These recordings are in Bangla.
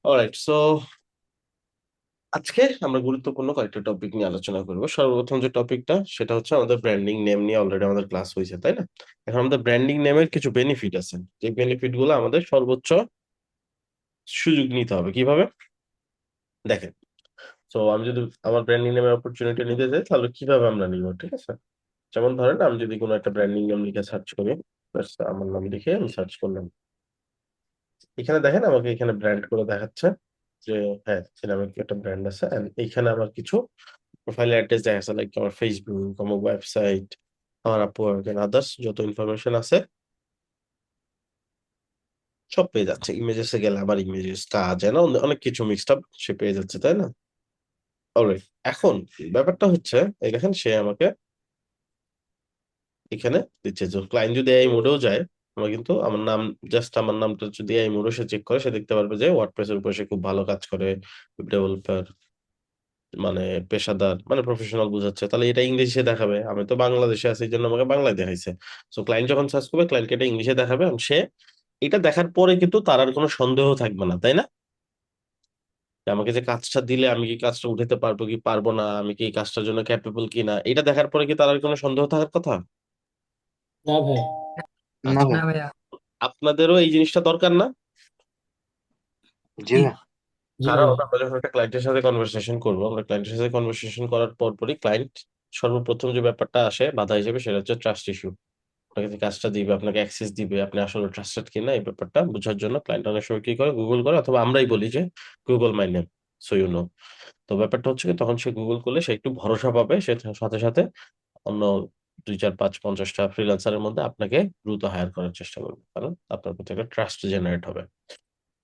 অলরাইট, সো আজকে আমরা গুরুত্বপূর্ণ কয়েকটা টপিক নিয়ে আলোচনা করব। সর্বপ্রথম যে টপিকটা সেটা হচ্ছে আমাদের ব্র্যান্ডিং নেম নিয়ে অলরেডি আমাদের ক্লাস হয়েছে, তাই না? এখন আমাদের ব্র্যান্ডিং নেমের কিছু বেনিফিট আছে, যে বেনিফিট গুলো আমাদের সর্বোচ্চ সুযোগ নিতে হবে। কিভাবে দেখেন, তো আমি যদি আমার ব্র্যান্ডিং নেমের অপরচুনিটি নিতে চাই তাহলে কিভাবে আমরা নিব, ঠিক আছে? যেমন ধরেন আমি যদি কোনো একটা ব্র্যান্ডিং নেম লিখে সার্চ করি, ব্যাস আমার নাম লিখে আমি সার্চ করলাম, এখানে দেখেন আমাকে এখানে ব্র্যান্ড করে দেখাচ্ছে যে হ্যাঁ এখানে আমার একটা ব্র্যান্ড আছে, and এইখানে আমার কিছু প্রোফাইল অ্যাড্রেস দেখা যাচ্ছে, লাইক আমার ফেসবুক, আমার ওয়েবসাইট, আমার আপওয়ার্ক এন্ড আদার্স যত ইনফরমেশন আছে সব পেয়ে যাচ্ছে। ইমেজেসে গেলে আমার ইমেজেস, কাজ এন্ড অনেক কিছু মিক্সড আপ সে পেয়ে যাচ্ছে, তাই না? অলরাইট, এখন ব্যাপারটা হচ্ছে এই দেখেন সে আমাকে এখানে দিচ্ছে। যে ক্লায়েন্ট যদি এই মোডেও যায়, আমরা কিন্তু আমার নাম, জাস্ট আমার নামটা যদি এই মোডে সে চেক করে, সে দেখতে পারবে যে ওয়ার্ডপ্রেস এর উপর সে খুব ভালো কাজ করে, ডেভেলপার, মানে পেশাদার, মানে প্রফেশনাল বোঝাচ্ছে। তাহলে এটা ইংলিশে দেখাবে, আমি তো বাংলাদেশে আছি এই জন্য আমাকে বাংলায় দেখাইছে। সো ক্লায়েন্ট যখন সার্চ করবে ক্লায়েন্টকে এটা ইংলিশে দেখাবে, এবং সে এটা দেখার পরে কিন্তু তার আর কোনো সন্দেহ থাকবে না, তাই না? যে আমাকে যে কাজটা দিলে আমি কি কাজটা উঠাতে পারবো কি পারবো না, আমি কি এই কাজটার জন্য ক্যাপেবল কি না, এটা দেখার পরে কি তার আর কোনো সন্দেহ থাকার কথা? না ভাই। না আচ্ছা, ভাই। না ভাইয়া। আপনাদেরও এই জিনিসটা দরকার না? জি জি। ভাই। জি কারণ ভাই। আমরা যখন একটা ক্লায়েন্টের সাথে কনভারসেশন করবো, আমরা ক্লায়েন্টের সাথে কনভারসেশন করার পরপরই ক্লায়েন্ট সর্বপ্রথম যে ব্যাপারটা আসে বাধা হিসেবে, সেটা হচ্ছে ট্রাস্ট ইস্যু। আপনাকে যে কাজটা দিবে, আপনাকে অ্যাক্সেস দিবে, আপনি আসলে ট্রাস্টেড কিনা এই ব্যাপারটা বোঝার জন্য ক্লায়েন্ট অনেক সময় কি করে, গুগল করে, অথবা আমরাই বলি যে Google my name, so you know. তো ব্যাপারটা হচ্ছে কি, তখন সে গুগল করলে সে একটু ভরসা পাবে, সে সাথে সাথে অন্য 2 4 5 50টা ফ্রিল্যান্সারের মধ্যে আপনাকে দ্রুত হায়ার করার চেষ্টা করবে, কারণ আপনার প্রতি একটা ট্রাস্ট জেনারেট হবে।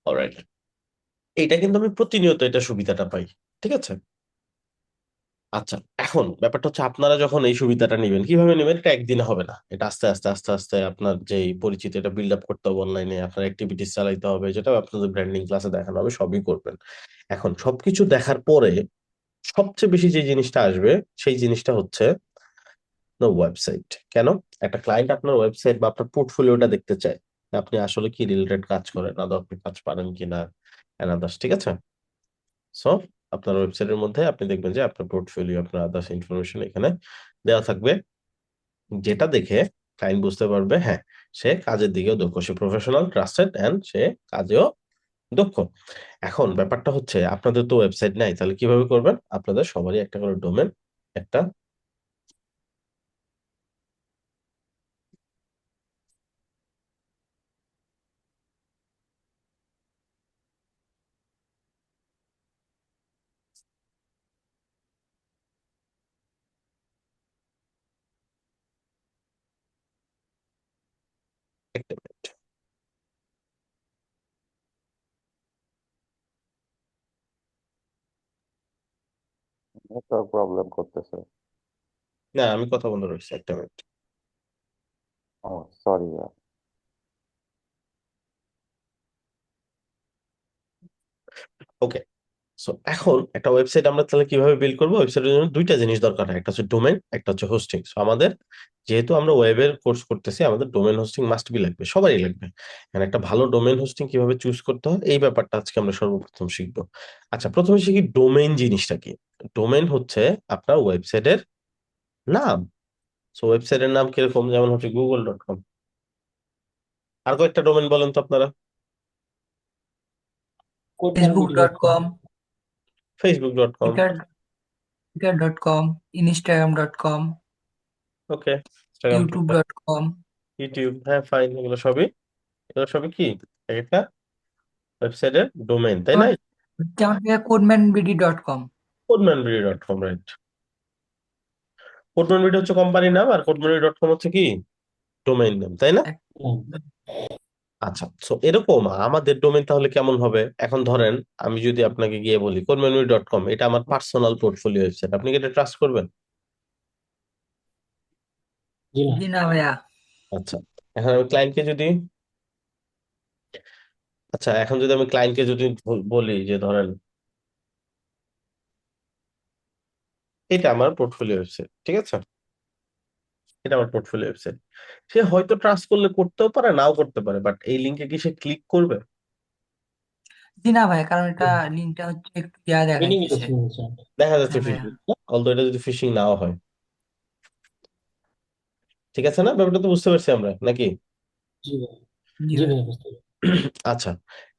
অলরাইট, এইটা কিন্তু আমি প্রতিনিয়ত এটা সুবিধাটা পাই, ঠিক আছে? আচ্ছা, এখন ব্যাপারটা হচ্ছে আপনারা যখন এই সুবিধাটা নেবেন, কিভাবে নেবেন? এটা একদিনে হবে না, এটা আস্তে আস্তে আস্তে আস্তে আপনার যেই পরিচিতি এটা বিল্ড আপ করতে হবে, অনলাইনে আপনার অ্যাক্টিভিটিস চালাইতে হবে, যেটা আপনাদের ব্র্যান্ডিং ক্লাসে দেখানো হবে, সবই করবেন। এখন সবকিছু দেখার পরে সবচেয়ে বেশি যে জিনিসটা আসবে, সেই জিনিসটা হচ্ছে ওয়েবসাইট। কেন? একটা ক্লায়েন্ট আপনার ওয়েবসাইট বা আপনার পোর্টফোলিওটা দেখতে চায়, আপনি আসলে কি রিলেটেড কাজ করেন, আদৌ আপনি কাজ পারেন কিনা, এনাদার্স, ঠিক আছে? সো আপনার ওয়েবসাইটের মধ্যে আপনি দেখবেন যে আপনার পোর্টফোলিও, আপনার আদার্স ইনফরমেশন এখানে দেওয়া থাকবে, যেটা দেখে ক্লায়েন্ট বুঝতে পারবে হ্যাঁ সে কাজের দিকেও দক্ষ, সে প্রফেশনাল, ট্রাস্টেড এন্ড সে কাজেও দক্ষ। এখন ব্যাপারটা হচ্ছে আপনাদের তো ওয়েবসাইট নাই, তাহলে কিভাবে করবেন? আপনাদের সবারই একটা করে ডোমেন, একটা একটা minute। নেটওয়ার্ক প্রবলেম করতেছে। না, আমি কথা বন্ধ রয়েছে, একটা মিনিট। ও, সরি। ওকে, সো এখন একটা ওয়েবসাইট আমরা তাহলে কিভাবে বিল্ড করবো? ওয়েবসাইটের জন্য দুইটা জিনিস দরকার হয়, একটা হচ্ছে ডোমেন, একটা হচ্ছে হোস্টিং। সো আমাদের, যেহেতু আমরা ওয়েবের কোর্স করতেছি, আমাদের ডোমেন হোস্টিং মাস্ট বি লাগবে, সবারই লাগবে। মানে একটা ভালো ডোমেন হোস্টিং কিভাবে চুজ করতে হয় এই ব্যাপারটা আজকে আমরা সর্বপ্রথম শিখবো। আচ্ছা, প্রথমে শিখি ডোমেন জিনিসটা কি। ডোমেন হচ্ছে আপনার ওয়েবসাইটের নাম। সো ওয়েবসাইটের নাম কিরকম? যেমন হচ্ছে google.com। আর কয়েকটা ডোমেন বলেন তো আপনারা। Codeman Facebook BD dot dot com. Com facebook.com। Twitter Twitter dot com, Instagram dot com, okay, Instagram, YouTube Twitter, dot com. YouTube, হ্যাঁ ফাইন, এগুলো সবই কি একটা ওয়েবসাইটের ডোমেন, তাই না? যেমন যেমন Codeman BD dot com. codemanbury.com, right. Codeman BD হচ্ছে কোম্পানির নাম, আর codemanbury.com হচ্ছে কি ডোমেইন নেম, তাই না? আচ্ছা, সো এরকম আমাদের ডোমেন তাহলে কেমন হবে? এখন ধরেন আমি যদি আপনাকে গিয়ে বলি codemanbury.com এটা আমার পার্সোনাল পোর্টফোলিও ওয়েবসাইট, আপনি কি এটা ট্রাস্ট করবেন? জি না। জি না ভাইয়া। আচ্ছা, এখন আমি ক্লায়েন্টকে যদি, আচ্ছা এখন যদি আমি ক্লায়েন্টকে যদি বলি যে ধরেন এটা আমার পোর্টফোলিও ওয়েবসাইট, ঠিক আছে, এটা আমার পোর্টফোলিও ওয়েবসাইট, সে হয়তো ট্রাস্ট করলে করতেও পারে, নাও করতে পারে, বাট এই লিঙ্কে কি সে ক্লিক করবে? জি না ভাইয়া, কারণ এটা লিঙ্কটা হচ্ছে একটু মিনিং দেখাইতেছে। এটা বলছেন। দেখা যাচ্ছে হ্যাঁ ভাইয়া। ফিশিং, অলদো এটা যদি ফিশিং নাও হয়। ঠিক আছে না, ব্যাপারটা তো বুঝতে পারছি আমরা নাকি? জি ভাই। জি জি ভাইয়া। ভাই, বুঝতে পারছি। আচ্ছা,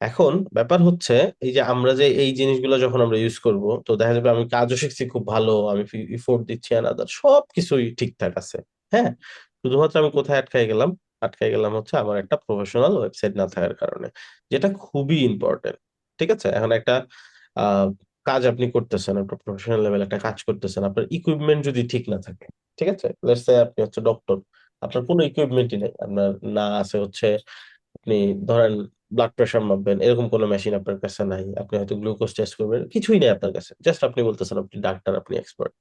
এখন ব্যাপার হচ্ছে এই যে আমরা যে এই জিনিসগুলো যখন আমরা ইউজ করব, তো দেখা যাবে আমি কাজও শিখছি খুব ভালো, আমি ইফোর্ট দিচ্ছি আনাদার সবকিছুই ঠিকঠাক আছে। হ্যাঁ, শুধুমাত্র আমি কোথায় আটকাই গেলাম? আটকাই গেলাম হচ্ছে আমার একটা প্রফেশনাল ওয়েবসাইট না থাকার কারণে, যেটা খুবই ইম্পর্টেন্ট। ঠিক আছে, এখন একটা আহ কাজ আপনি করতেছেন, একটা প্রফেশনাল লেভেল একটা কাজ করতেছেন, আপনার ইকুইপমেন্ট যদি ঠিক না থাকে, ঠিক আছে, লেটস সে আপনি হচ্ছে ডক্টর, আপনার কোনো ইকুইপমেন্টই নেই, আপনার না আছে হচ্ছে আপনি ধরেন ব্লাড প্রেশার মাপবেন এরকম কোনো মেশিন আপনার কাছে নাই, আপনি হয়তো গ্লুকোজ টেস্ট করবেন, কিছুই নেই আপনার কাছে, জাস্ট আপনি বলতেছেন আপনি ডাক্তার, আপনি এক্সপার্ট,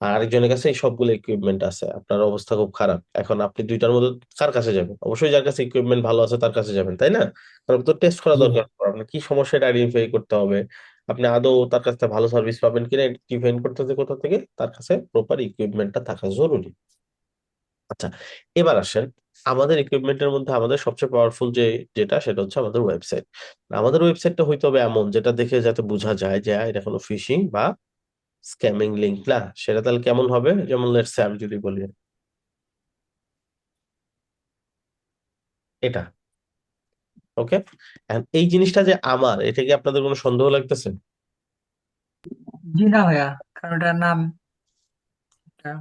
আর আরেকজনের কাছে এই সবগুলো ইকুইপমেন্ট আছে, আপনার অবস্থা খুব খারাপ, এখন আপনি দুইটার মধ্যে কার কাছে যাবেন? অবশ্যই যার কাছে ইকুইপমেন্ট ভালো আছে তার কাছে যাবেন, তাই না? কারণ তো টেস্ট করা জি ভাই। দরকার, আপনার কি সমস্যা এটা আইডেন্টিফাই করতে হবে, আপনি আদৌ তার কাছ থেকে ভালো সার্ভিস পাবেন কিনা ডিপেন্ড করতেছে কোথা থেকে, তার কাছে প্রপার ইকুইপমেন্টটা থাকা জরুরি। আচ্ছা, এবার আসেন আমাদের ইকুইপমেন্টের মধ্যে আমাদের সবচেয়ে পাওয়ারফুল যেটা সেটা হচ্ছে আমাদের ওয়েবসাইট। আমাদের ওয়েবসাইটটা হইতে হবে এমন যেটা দেখে যাতে বোঝা যায় যে এটা কোনো ফিশিং বা স্ক্যামিং লিংক না। সেটা তাহলে কেমন হবে? যেমন লেটস সে আমি যদি বলি এটা, ওকে, এই জিনিসটা যে আমার, এটা কি আপনাদের কোনো সন্দেহ লাগতেছে? জি না ভাইয়া, কারণ এটার নাম এটা।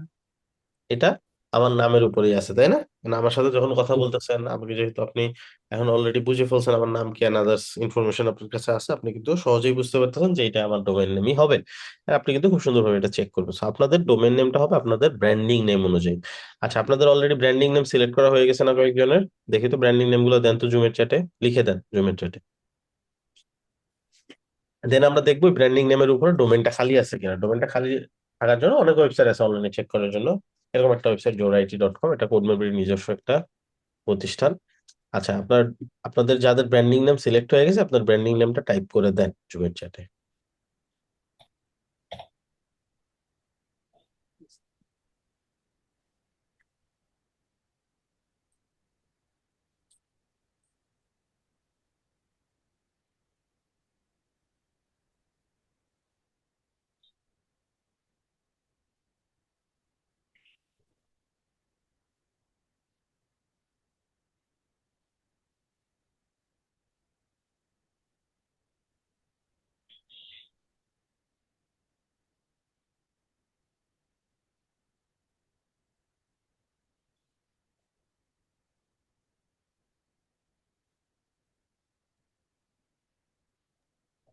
এটা আমার নামের উপরেই আছে, তাই না? মানে আমার সাথে যখন কথা জি ভাই। বলতেছেন, আমাকে যেহেতু আপনি এখন অলরেডি বুঝে ফেলছেন আমার নাম কি, আদার্স ইনফরমেশন আপনার কাছে আছে, আপনি কিন্তু সহজেই বুঝতে পারতেছেন যে এটা আমার ডোমেইন নেমই হবে। আর আপনি কিন্তু খুব সুন্দরভাবে এটা চেক করবেন। So, আপনাদের ডোমেইন নেমটা হবে আপনাদের ব্র্যান্ডিং নেম অনুযায়ী। আচ্ছা, আপনাদের অলরেডি ব্র্যান্ডিং নেম সিলেক্ট করা হয়ে গেছে না কয়েকজনের? দেখি তো ব্র্যান্ডিং নেম গুলো দেন তো জুমের চ্যাটে, লিখে দেন জুমের চ্যাটে। দেন আমরা দেখবো ব্র্যান্ডিং নেমের উপরে ডোমেনটা খালি আছে কিনা। ডোমেনটা খালি থাকার জন্য অনেক ওয়েবসাইট আছে অনলাইনে চেক করার জন্য। এরকম একটা ওয়েবসাইট joreIT.com, এটা কোডমেবির নিজস্ব একটা প্রতিষ্ঠান। আচ্ছা, আপনাদের যাদের ব্র্যান্ডিং নেম সিলেক্ট হয়ে গেছে, আপনার ব্র্যান্ডিং নেমটা টাইপ করে দেন জুমের চ্যাটে।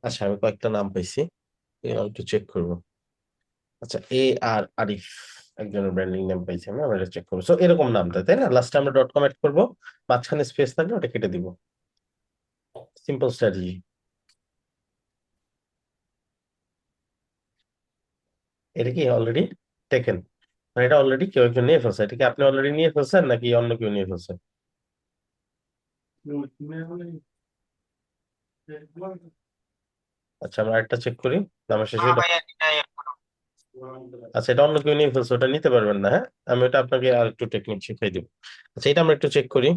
আচ্ছা, আমি কয়েকটা নাম পাইছি, একটু চেক করবো। আচ্ছা, আরিফ একজনের ব্র্যান্ডিং নেম পাইছি, আমরা এটা চেক করবো। সো এরকম নামটা, তাই না? লাস্টে আমরা .com অ্যাড করবো, মাঝখানে স্পেস থাকলে ওটা কেটে দিব। Simple strategy. এটা কি অলরেডি টেকেন? মানে এটা অলরেডি কেউ একজন নিয়ে ফেলছে, এটা কি আপনি অলরেডি নিয়ে ফেলছেন নাকি অন্য কেউ নিয়ে ফেলছে? আচ্ছা, আমরা একটা চেক করি, নামের শেষে হ্যাঁ ভাইয়া, এটাই। আচ্ছা, এটা অন্য কেউ নিয়ে ফেলছে, ওটা নিতে পারবেন না, হ্যাঁ? আমি ওটা আপনাকে আর একটু টেকনিক শিখাই দিব। আচ্ছা, এটা আমরা একটু চেক করি।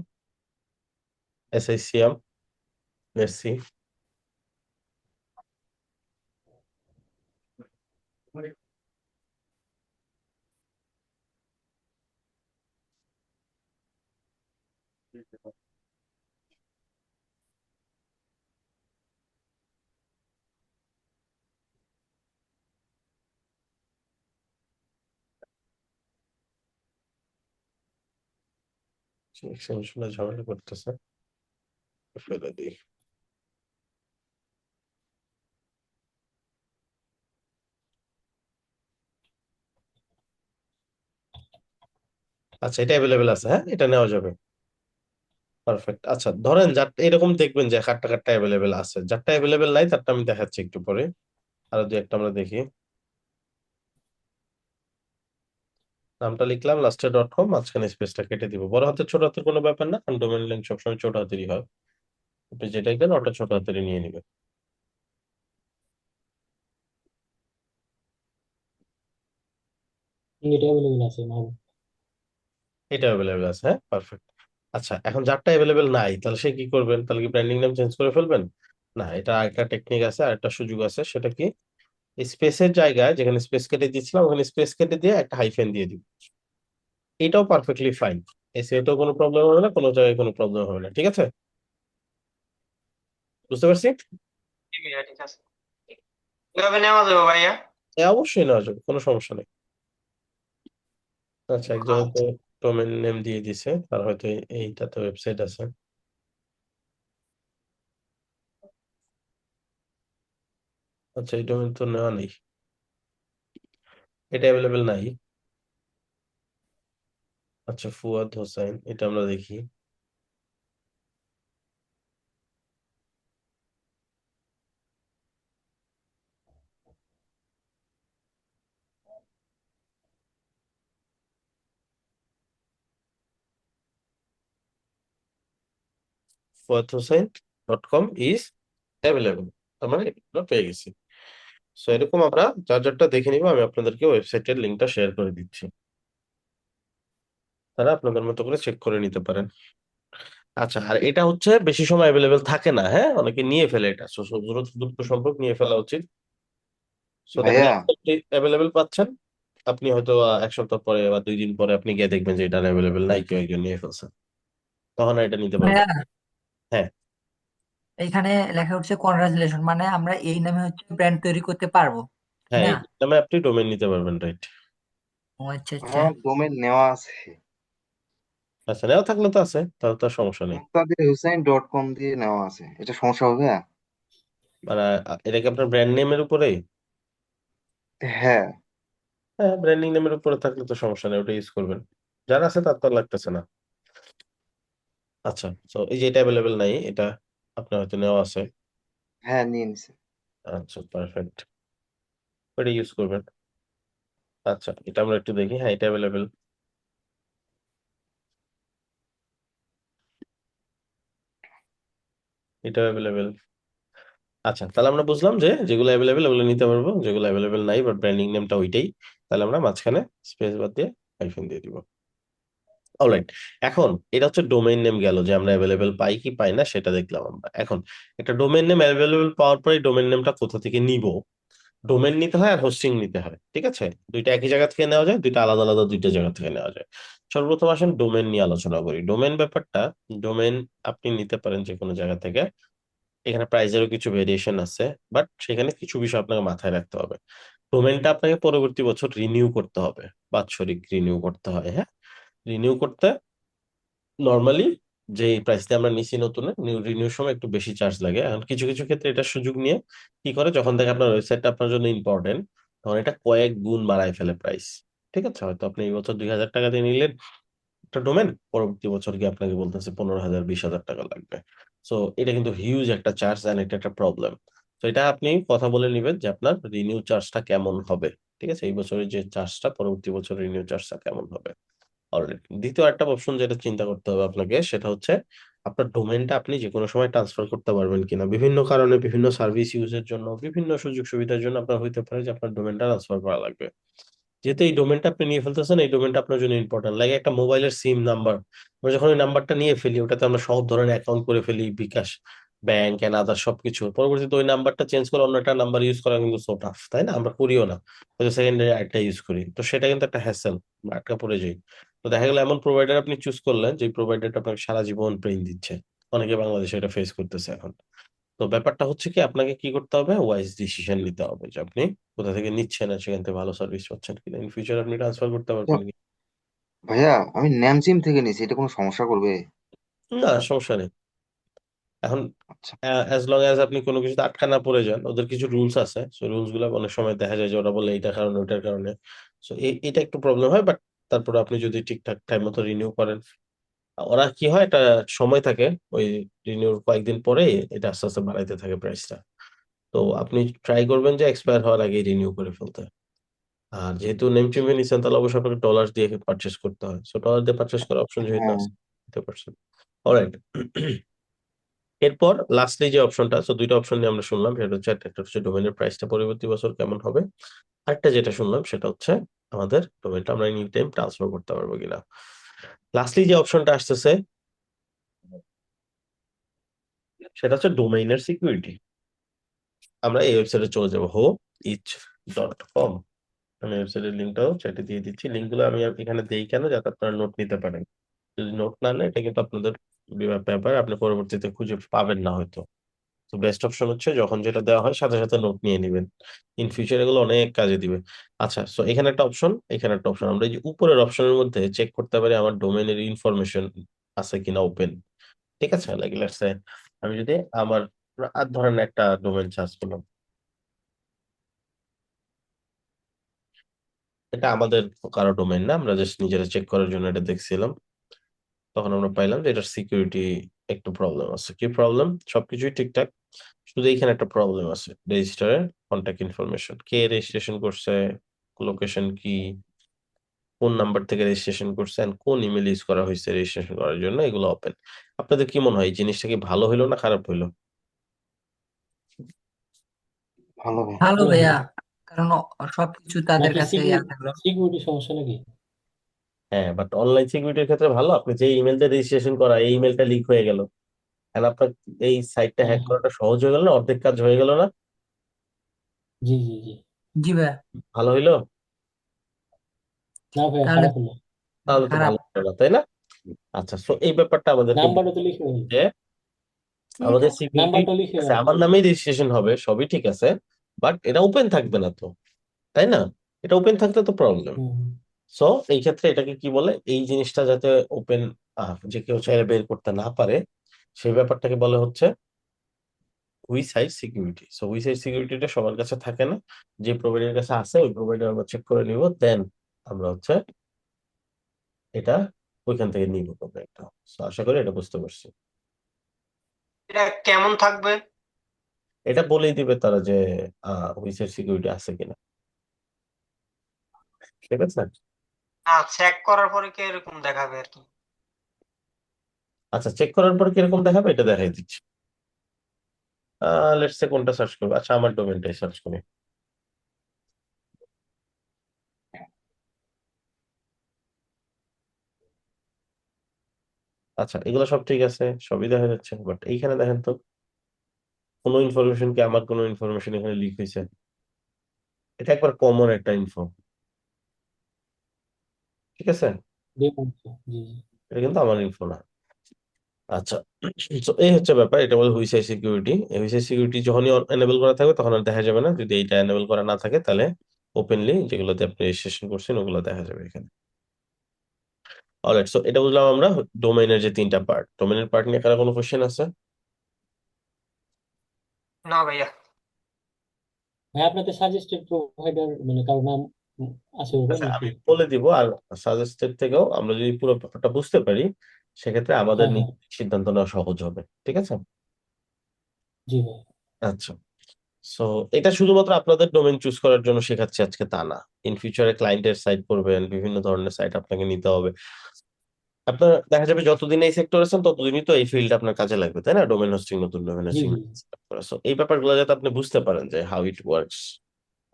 SICM, let's see. এক্সটেনশনে ঝামেলা করতেছে, ফেলে দিই। আচ্ছা, এটা অ্যাভেলেবেল আছে, হ্যাঁ, এটা নেওয়া যাবে। পারফেক্ট। আচ্ছা, ধরেন যার এরকম দেখবেন যে কারটা কারটা অ্যাভেলেবেল আছে, যারটা অ্যাভেলেবেল নাই তারটা আমি দেখাচ্ছি একটু পরে। আরো দু একটা আমরা দেখি। নামটা লিখলাম, লাস্টে .com, মাঝখানে স্পেসটা কেটে দিব। বড় হাতের ছোট হাতের কোনো ব্যাপার না, কারণ ডোমেন লিঙ্ক সবসময় ছোট হাতেরই হয়। আপনি যেটাই দেন ওটা ছোট হাতেরই নিয়ে নিবেন। এটা অ্যাভেলেবল আছে না? এটা অ্যাভেলেবেল আছে, হ্যাঁ, পারফেক্ট। আচ্ছা, এখন যারটা অ্যাভেলেবেল নাই তাহলে সে কি করবেন? তাহলে কি ব্র্যান্ডিং নাম চেঞ্জ করে ফেলবেন? না, এটা একটা টেকনিক আছে, আর একটা সুযোগ আছে, সেটা কি, স্পেসের জায়গায় যেখানে স্পেস কেটে দিয়েছিলাম ওখানে স্পেস কেটে দিয়ে একটা হাইফেন দিয়ে দিব। এটাও পারফেক্টলি ফাইন। এসইওতেও কোনো প্রবলেম হবে না, কোনো জায়গায় কোনো প্রবলেম হবে না, ঠিক আছে? বুঝতে পারছি? জি ভাইয়া, ঠিক আছে। এভাবে নেওয়া যাবে ভাইয়া? অবশ্যই নেওয়া যাবে, কোনো সমস্যা নেই। আচ্ছা, একজন হয়তো ডোমেন নেম দিয়ে দিছে, তার হয়তো এইটাতে ওয়েবসাইট আছে। আচ্ছা, এই ডোমেন তো নেওয়া নেই, এটা অ্যাভেলেবেল নাই। আচ্ছা, ফুয়াদ হোসাইন, এটা আমরা দেখি। fuadhossain.com ইজ অ্যাভেলেবল, তার মানে আমরা পেয়ে গেছি। সো এরকম আমরা চার্জারটা দেখে নিব, আমি আপনাদেরকে ওয়েবসাইটের লিঙ্কটা শেয়ার করে দিচ্ছি, তারা আপনাদের মতো করে চেক করে নিতে পারেন। আচ্ছা, আর এটা হচ্ছে বেশি সময় অ্যাভেলেবেল থাকে না, হ্যাঁ, অনেকে নিয়ে ফেলে এটা, সো দ্রুত দ্রুত সম্ভব নিয়ে ফেলা উচিত। সো দেখা ভাইয়া, যাচ্ছে অ্যাভেলেবেল পাচ্ছেন, আপনি হয়তো 1 সপ্তাহ পরে বা 2 দিন পরে আপনি গিয়ে দেখবেন যে এটা অ্যাভেলেবেল নাই, কেউ একজন নিয়ে ফেলছে, তখন আর এটা নিতে পারবেন। ভাইয়া, হ্যাঁ, এখানে লেখা হচ্ছে কনগ্রাচুলেশন, মানে আমরা এই নামে হচ্ছে ব্র্যান্ড তৈরি করতে পারবো, ঠিক হ্যাঁ, না? এই নামে আপনি ডোমেন নিতে পারবেন, রাইট? ও আচ্ছা আচ্ছা। আমার ডোমেন নেওয়া আছে। আচ্ছা, নেওয়া থাকলে তো আছে, তাহলে তো আর সমস্যা নেই। মুক্তাদির হুসাইন.com দিয়ে নেওয়া আছে, এটা সমস্যা হবে? মানে এটা কি আপনার ব্র্যান্ড নেমের উপরেই? হ্যাঁ। হ্যাঁ, ব্র্যান্ডিং নেমের উপরে থাকলে তো সমস্যা নেই, ওটা ইউজ করবেন। যারা আছে তার তো আর লাগতেছে না। আচ্ছা, তো এই যে এটা অ্যাভেলেবেল নাই, এটা আপনার হয়তো নেওয়া আছে। হ্যাঁ, নিয়ে নিছে। আচ্ছা, পারফেক্ট, ওটা ইউজ করবেন। আচ্ছা, এটা আমরা একটু দেখি, হ্যাঁ এটা অ্যাভেলেবেল, এটা অ্যাভেলেবেল। আচ্ছা, তাহলে আমরা বুঝলাম যে যেগুলো অ্যাভেলেবেল ওগুলো নিতে পারবো, যেগুলো অ্যাভেলেবেল নাই বা ব্র্যান্ডিং নেমটা ওইটাই, তাহলে আমরা মাঝখানে স্পেস বাদ দিয়ে হাইফেন দিয়ে দিব। অলরাইট, এখন এটা হচ্ছে ডোমেইন নেম গেল, যে আমরা অ্যাভেলেবেল পাই কি পাই না সেটা দেখলাম আমরা। এখন একটা ডোমেইন নেম অ্যাভেলেবেল পাওয়ার পরে ডোমেইন নেমটা কোথা থেকে নিব? ডোমেন নিতে হয় আর হোস্টিং নিতে হয়, ঠিক আছে? দুইটা একই জায়গা থেকে নেওয়া যায়, দুইটা আলাদা আলাদা দুইটা জায়গা থেকে নেওয়া যায়। সর্বপ্রথম আসেন ডোমেন নিয়ে আলোচনা করি। ডোমেন ব্যাপারটা, ডোমেন আপনি নিতে পারেন যে কোনো জায়গা থেকে। এখানে প্রাইজেরও কিছু ভেরিয়েশন আছে, বাট সেখানে কিছু বিষয় আপনাকে মাথায় রাখতে হবে। ডোমেনটা আপনাকে পরবর্তী বছর রিনিউ করতে হবে, বাৎসরিক রিনিউ করতে হয়, হ্যাঁ। রিনিউ করতে নর্মালি যে প্রাইসটা আমরা নিছি নতুন রিনিউর সময় একটু বেশি চার্জ লাগে। এখন কিছু কিছু ক্ষেত্রে এটা সুযোগ নিয়ে কি করে, যখন দেখে আপনার ওয়েবসাইটটা আপনার জন্য ইম্পর্টেন্ট, তখন এটা কয়েক গুণ বাড়ায় ফেলে প্রাইস। ঠিক আছে, হয়তো আপনি এই বছর 2,000 টাকা দিয়ে নিলেন একটা ডোমেন, পরবর্তী বছর গিয়ে আপনাকে বলতেছে 15,000 20,000 টাকা লাগবে। সো এটা কিন্তু হিউজ একটা চার্জ, এন্ড এটা একটা প্রবলেম। তো এটা আপনি কথা বলে নিবেন যে আপনার রিনিউ চার্জটা কেমন হবে, ঠিক আছে? এই বছরের যে চার্জটা, পরবর্তী বছর রিনিউ চার্জটা কেমন হবে। অলরেডি দ্বিতীয় একটা অপশন যেটা চিন্তা করতে হবে আপনাকে, সেটা হচ্ছে আপনার ডোমেনটা আপনি যে কোনো সময় ট্রান্সফার করতে পারবেন কিনা। বিভিন্ন কারণে, বিভিন্ন সার্ভিস ইউজের জন্য, বিভিন্ন সুযোগ সুবিধার জন্য আপনার হইতে পারে যে আপনার ডোমেনটা ট্রান্সফার করা লাগবে। যেহেতু এই ডোমেনটা আপনি নিয়ে ফেলতেছেন, এই ডোমেনটা আপনার জন্য ইম্পর্টেন্ট, লাগে একটা মোবাইলের সিম নাম্বার। আমরা যখন ওই নাম্বারটা নিয়ে ফেলি, ওটাতে আমরা সব ধরনের অ্যাকাউন্ট করে ফেলি, বিকাশ, ব্যাংক এন্ড আদার সবকিছু। পরবর্তীতে ওই নাম্বারটা চেঞ্জ করে অন্য একটা নাম্বার ইউজ করা কিন্তু সো টাফ, তাই না? আমরা করিও না, হয়তো সেকেন্ডারি আরেকটা ইউজ করি, তো সেটা কিন্তু একটা হ্যাসেল, আটকা পড়ে যাই। তো দেখা গেলো এমন প্রোভাইডার আপনি চুজ করলেন যে প্রোভাইডারটা আপনাকে সারা জীবন পেইন দিচ্ছে। অনেকে বাংলাদেশে এটা ফেস করতেছে এখন। তো ব্যাপারটা হচ্ছে কি, আপনাকে কি করতে হবে, ওয়াইজ ডিসিশন নিতে হবে যে আপনি কোথা থেকে নিচ্ছেন আর সেখান থেকে ভালো সার্ভিস পাচ্ছেন কিনা, ইন ফিউচার আপনি ট্রান্সফার করতে তো পারবেন কি। ভাইয়া, আমি ন্যামজিম থেকে নিছি, এটা কোনো সমস্যা করবে? না, সমস্যা নেই। এখন আচ্ছা। অ্যাজ লং অ্যাজ আপনি কোনো কিছুতে আটকা না পড়ে যান, ওদের কিছু রুলস আছে, সো রুলস গুলো অনেক সময় দেখা যায় যে ওরা বলে এইটার কারণে ওইটার কারণে, সো এটা একটু প্রবলেম হয়, বাট তারপরে আপনি যদি ঠিকঠাক টাইম মতো রিনিউ করেন, ওরা কি হয়, একটা সময় থাকে, ওই রিনিউর কয়েকদিন পরে এটা আস্তে আস্তে বাড়াইতে থাকে প্রাইসটা। তো আপনি ট্রাই করবেন যে এক্সপায়ার হওয়ার আগে রিনিউ করে ফেলতে। আর যেহেতু নেম টিমে নিচ্ছেন, তাহলে অবশ্যই আপনাকে ডলার দিয়ে পারচেস করতে হয়, সো ডলার দিয়ে পারচেস করার অপশন যেহেতু হ্যাঁ। আছে, দিতে পারছেন। অলরাইট, এরপর লাস্টলি যে অপশনটা, সো দুইটা অপশন নিয়ে আমরা শুনলাম, সেটা হচ্ছে একটা হচ্ছে ডোমেনের প্রাইসটা পরবর্তী বছর কেমন হবে, আরেকটা যেটা শুনলাম সেটা হচ্ছে আমাদের ডোমেনটা আমরা এনি টাইম ট্রান্সফার করতে পারবো কিনা। লাস্টলি যে অপশনটা আসতেছে, সেটা হচ্ছে ডোমেইনের সিকিউরিটি। আমরা এই ওয়েবসাইটে চলে যাবো ho-ich.com। আমি ওয়েবসাইটের লিঙ্কটাও চ্যাটে দিয়ে দিচ্ছি। লিঙ্কগুলো আমি এখানে দেই কেন, যাতে আপনারা নোট নিতে পারেন। যদি নোট না নেন, এটা কিন্তু আপনাদের ব্যাপার, আপনি পরবর্তীতে খুঁজে পাবেন না হয়তো। তো বেস্ট অপশন হচ্ছে যখন যেটা দেওয়া হয় সাথে সাথে নোট নিয়ে নেবেন। ইন ফিউচার এগুলো অনেক কাজে দিবে। আচ্ছা, সো এখানে একটা অপশন, এখানে একটা অপশন। আমরা এই যে উপরের অপশনের মধ্যে চেক করতে পারি আমার ডোমেইনের ইনফরমেশন আছে কিনা ওপেন। ঠিক আছে, লাইক লেটস সে আমি যদি আমার ধরেন একটা ডোমেইন সার্চ করলাম, এটা আমাদের কারো ডোমেইন না, আমরা জাস্ট নিজেরা চেক করার জন্য এটা দেখছিলাম। তখন আমরা পাইলাম যে এটার সিকিউরিটি একটু প্রবলেম আছে। কি প্রবলেম? সবকিছুই ঠিকঠাক, শুধু এখানে একটা প্রবলেম আছে, রেজিস্টারের কন্ট্যাক্ট ইনফরমেশন, কে রেজিস্ট্রেশন করছে, লোকেশন কি, কোন নাম্বার থেকে রেজিস্ট্রেশন করছে, and কোন ইমেল ইউজ করা হয়েছে রেজিস্ট্রেশন করার জন্য, এগুলো ওপেন। আপনাদের কি মনে হয় এই জিনিসটা কি ভালো হইলো না খারাপ হইলো? ভালো ভাই। ভালো ভালো ভাইয়া, ভালো। কারণ সবকিছু তাদের নাকি কাছে ইয়া থাকলো। সিকিউরিটি সমস্যা নাকি? হ্যাঁ, বাট অনলাইন সিকিউরিটির ক্ষেত্রে ভালো। আপনি যে ইমেল দিয়ে রেজিস্ট্রেশন করা, এই ইমেলটা লিক হয়ে গেল, আর আপনার এই সাইটটা হ্যাঁ হ্যাক হ্যাঁ। করাটা সহজ হয়ে গেল না, অর্ধেক কাজ হয়ে গেল না? জি জি জি। জি ভাইয়া। ভালো হইলো? না ভাইয়া, তাহলে খারাপ হলো। তাহলে তো খারাপ। ভালো হলো না, তাই না? আচ্ছা, সো এই ব্যাপারটা আমাদেরকে নাম্বারও তো লিখে গেল। যে আমাদের সিকিউরিটি নাম্বারটা লিখে আছে, গেল। আমার নামেই রেজিস্ট্রেশন হবে, সবই ঠিক আছে, বাট এটা ওপেন থাকবে না তো, তাই না? এটা ওপেন থাকলে তো প্রবলেম। হুম হুম। সো এই ক্ষেত্রে এটাকে কি বলে, এই জিনিসটা যাতে ওপেন, যে কেউ চাইলে বের করতে না পারে, সেই ব্যাপারটাকে বলে হচ্ছে website security. So website সিকিউরিটিটা সবার কাছে থাকে না, যে প্রোভাইডারের কাছে আছে ওই প্রোভাইডার আমরা চেক করে নিব, দেন আমরা হচ্ছে এটা ওইখান থেকে নিব একটা। সো আশা করি এটা বুঝতে পারছি। এটা কেমন থাকবে? এটা বলেই দিবে তারা যে উই সাইট সিকিউরিটি আছে কিনা, ঠিক আছে? চেক করার পরে কি এরকম দেখাবে আর কি? আচ্ছা, চেক করার পর কিরকম দেখাবে এটা দেখাই দিচ্ছি। লেটস সে কোনটা সার্চ করবো, আচ্ছা আমার ডোমেনটাই সার্চ করি। আচ্ছা, এগুলো সব ঠিক আছে, সবই দেখা যাচ্ছে, বাট এইখানে দেখেন তো, কোনো ইনফরমেশন কি, আমার কোনো ইনফরমেশন এখানে লিক হয়েছে? এটা একবার কমন একটা ইনফো, ঠিক আছে? জি জি। এটা কিন্তু আমার ইনফো না। আচ্ছা, তো এই হচ্ছে ব্যাপার, এটা বলে হুইসাই সিকিউরিটি। এই হুইসাই সিকিউরিটি যখনই এনেবল করা থাকবে তখন আর দেখা যাবে না, যদি এইটা এনেবল করা না থাকে তাহলে ওপেনলি যেগুলোতে আপনি রেজিস্ট্রেশন করছেন ওগুলো দেখা যাবে এখানে। অলরাইট, সো এটা বুঝলাম আমরা ডোমেইনের যে তিনটা পার্ট। ডোমেইনের পার্ট নিয়ে কারো কোনো কোশ্চেন আছে? না ভাইয়া। ভাই, আপনাদের সাজেস্টেড প্রোভাইডার মানে কারো নাম আছে ওটা আচ্ছা, নাকি? আমি বলে দিব। আর সাজেস্টেড থেকেও আমরা যদি পুরো ব্যাপারটা বুঝতে পারি, সেক্ষেত্রে আমাদের হ্যাঁ হ্যাঁ। সিদ্ধান্ত নেওয়া সহজ হবে, ঠিক আছে? জি ভাই। আচ্ছা, সো এটা শুধুমাত্র আপনাদের ডোমেইন চুজ করার জন্য শেখাচ্ছি আজকে তা না। ইন ফিউচারে ক্লায়েন্টের সাইট করবেন, বিভিন্ন ধরনের সাইট আপনাকে নিতে হবে। আপনার দেখা যাবে যতদিন এই সেক্টর আছেন ততদিনই তো এই ফিল্ড আপনার কাজে লাগবে, তাই না? ডোমেইন হোস্টিং, নতুন ডোমেইন জি হোস্টিং জি। করা। সো এই ব্যাপারগুলো যাতে আপনি বুঝতে পারেন যে হাউ ইট ওয়ার্কস,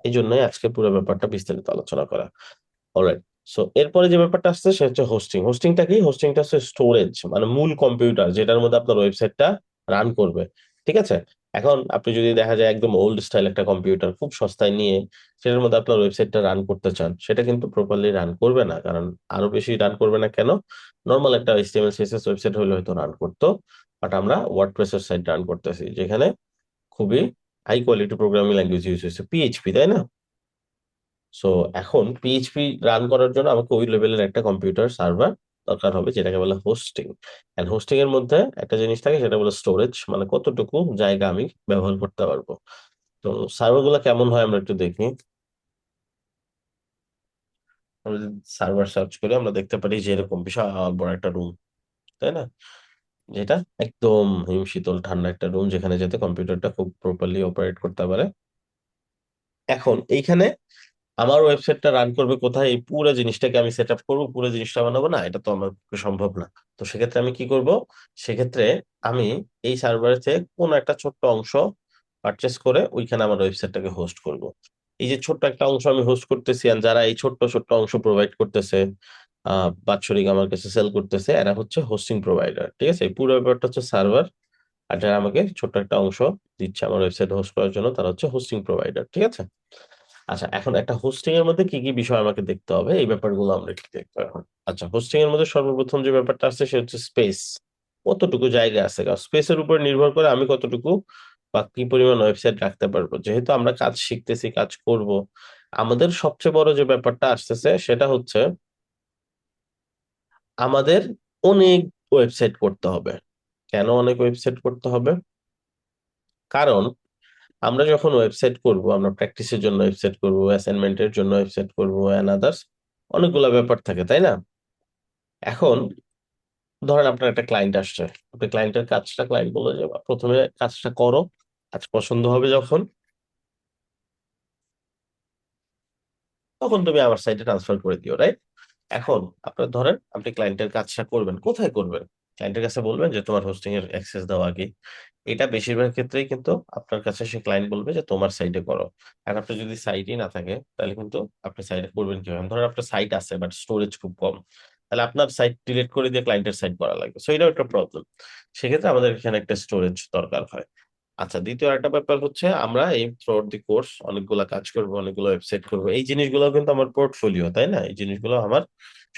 এই জন্যই আজকে পুরো ব্যাপারটা বিস্তারিত আলোচনা করা। অলরাইট, সো এরপরে যে ব্যাপারটা আসছে সে হচ্ছে হোস্টিং। হোস্টিংটা কি? হোস্টিংটা হচ্ছে স্টোরেজ, মানে মূল কম্পিউটার যেটার মধ্যে আপনার ওয়েবসাইটটা রান করবে, ঠিক আছে? এখন আপনি যদি দেখা যায় একদম ওল্ড স্টাইল একটা কম্পিউটার খুব সস্তায় নিয়ে সেটার মধ্যে আপনার ওয়েবসাইটটা রান করতে চান, সেটা কিন্তু প্রপারলি রান করবে না। কারণ আরো বেশি রান করবে না কেন? নর্মাল একটা এইচটিএমএল সিএসএস ওয়েবসাইট হলে হয়তো রান করতো, বাট আমরা ওয়ার্ডপ্রেসের সাইট রান করতেছি, যেখানে খুবই high quality programming language use হয়েছে, পিএইচপি, তাই না? সো এখন পিএইচপি রান করার জন্য আমাকে ওই লেভেলের একটা কম্পিউটার সার্ভার দরকার হবে, যেটাকে বলে হোস্টিং। এন্ড হোস্টিং এর মধ্যে একটা জিনিস থাকে, সেটা বলে স্টোরেজ, মানে কতটুকু জায়গা আমি ব্যবহার করতে পারবো। তো সার্ভার গুলো কেমন হয় আমরা একটু দেখি। আমরা যদি সার্ভার সার্চ করি আমরা দেখতে পারি যে এরকম বিশাল বড় একটা রুম, তাই না? যেটা একদম হিম শীতল ঠান্ডা একটা রুম, যেখানে যাতে কম্পিউটারটা খুব প্রপারলি অপারেট করতে পারে। এখন এইখানে আমার ওয়েবসাইটটা রান করবে কোথায়, এই পুরো জিনিসটাকে আমি সেট আপ করবো, পুরো জিনিসটা বানাবো না, এটা তো আমার পক্ষে সম্ভব না। তো সেক্ষেত্রে আমি কি করব? সেক্ষেত্রে আমি এই সার্ভারের থেকে কোন একটা ছোট্ট অংশ পারচেস করে ওইখানে আমার ওয়েবসাইটটাকে হোস্ট করব। এই যে ছোট্ট একটা অংশ আমি হোস্ট করতেছি, আর যারা এই ছোট্ট ছোট্ট অংশ প্রোভাইড করতেছে, বাৎসরিক আমার কাছে সেল করতেছে, এরা হচ্ছে হোস্টিং প্রোভাইডার, ঠিক আছে? এই পুরো ব্যাপারটা হচ্ছে সার্ভার। আর যারা আমাকে ছোট্ট একটা অংশ দিচ্ছে আমার ওয়েবসাইট হোস্ট করার জন্য তারা হচ্ছে হোস্টিং প্রোভাইডার, ঠিক আছে? আচ্ছা, এখন একটা হোস্টিং এর মধ্যে কি কি বিষয় আমাকে দেখতে হবে এই ব্যাপারগুলো আমরা একটু দেখবো এখন। আচ্ছা, হোস্টিং এর মধ্যে সর্বপ্রথম যে ব্যাপারটা আছে সে হচ্ছে স্পেস। কতটুকু জায়গা আছে, কারণ স্পেসের উপর নির্ভর করে আমি কতটুকু বা কি পরিমাণ ওয়েবসাইট রাখতে পারবো। যেহেতু আমরা কাজ শিখতেছি, কাজ করব, আমাদের সবচেয়ে বড় যে ব্যাপারটা আসতেছে সেটা হচ্ছে আমাদের অনেক ওয়েবসাইট করতে হবে। কেন অনেক ওয়েবসাইট করতে হবে? কারণ আমরা যখন ওয়েবসাইট করব, আমরা প্র্যাকটিসের জন্য ওয়েবসাইট করব, অ্যাসাইনমেন্টের জন্য ওয়েবসাইট করব, এন্ড আদার্স অনেকগুলো ব্যাপার থাকে, তাই না? এখন ধরেন আপনার একটা ক্লায়েন্ট আসছে, আপনি ক্লায়েন্টের কাজটা ক্লায়েন্ট বলে যে প্রথমে কাজটা করো, কাজ পছন্দ হবে যখন, তখন তুমি আমার সাইটে ট্রান্সফার করে দিও, রাইট? এখন আপনার ধরেন আপনি ক্লায়েন্টের কাজটা করবেন, কোথায় করবেন? ক্লায়েন্টের কাছে বলবেন যে তোমার হোস্টিং এর অ্যাক্সেস দাও আগে। এটা বেশিরভাগ ক্ষেত্রেই কিন্তু আপনার কাছে সে ক্লায়েন্ট বলবে যে তোমার সাইটে করো। আর আপনার যদি সাইটই না থাকে তাহলে কিন্তু আপনি সাইটে করবেন কিভাবে? ধরেন আপনার সাইট আছে বাট স্টোরেজ খুব কম, তাহলে আপনার সাইট ডিলিট করে দিয়ে ক্লায়েন্টের সাইট করা লাগবে, সো এটাও একটা প্রবলেম। সেক্ষেত্রে আমাদের এখানে একটা স্টোরেজ দরকার হয়। আচ্ছা, দ্বিতীয় একটা ব্যাপার হচ্ছে আমরা এই থ্রুআউট দি কোর্স অনেকগুলা কাজ করব, অনেকগুলো ওয়েবসাইট করবো, এই জিনিসগুলো কিন্তু আমার পোর্টফোলিও, তাই না? এই জিনিসগুলো আমার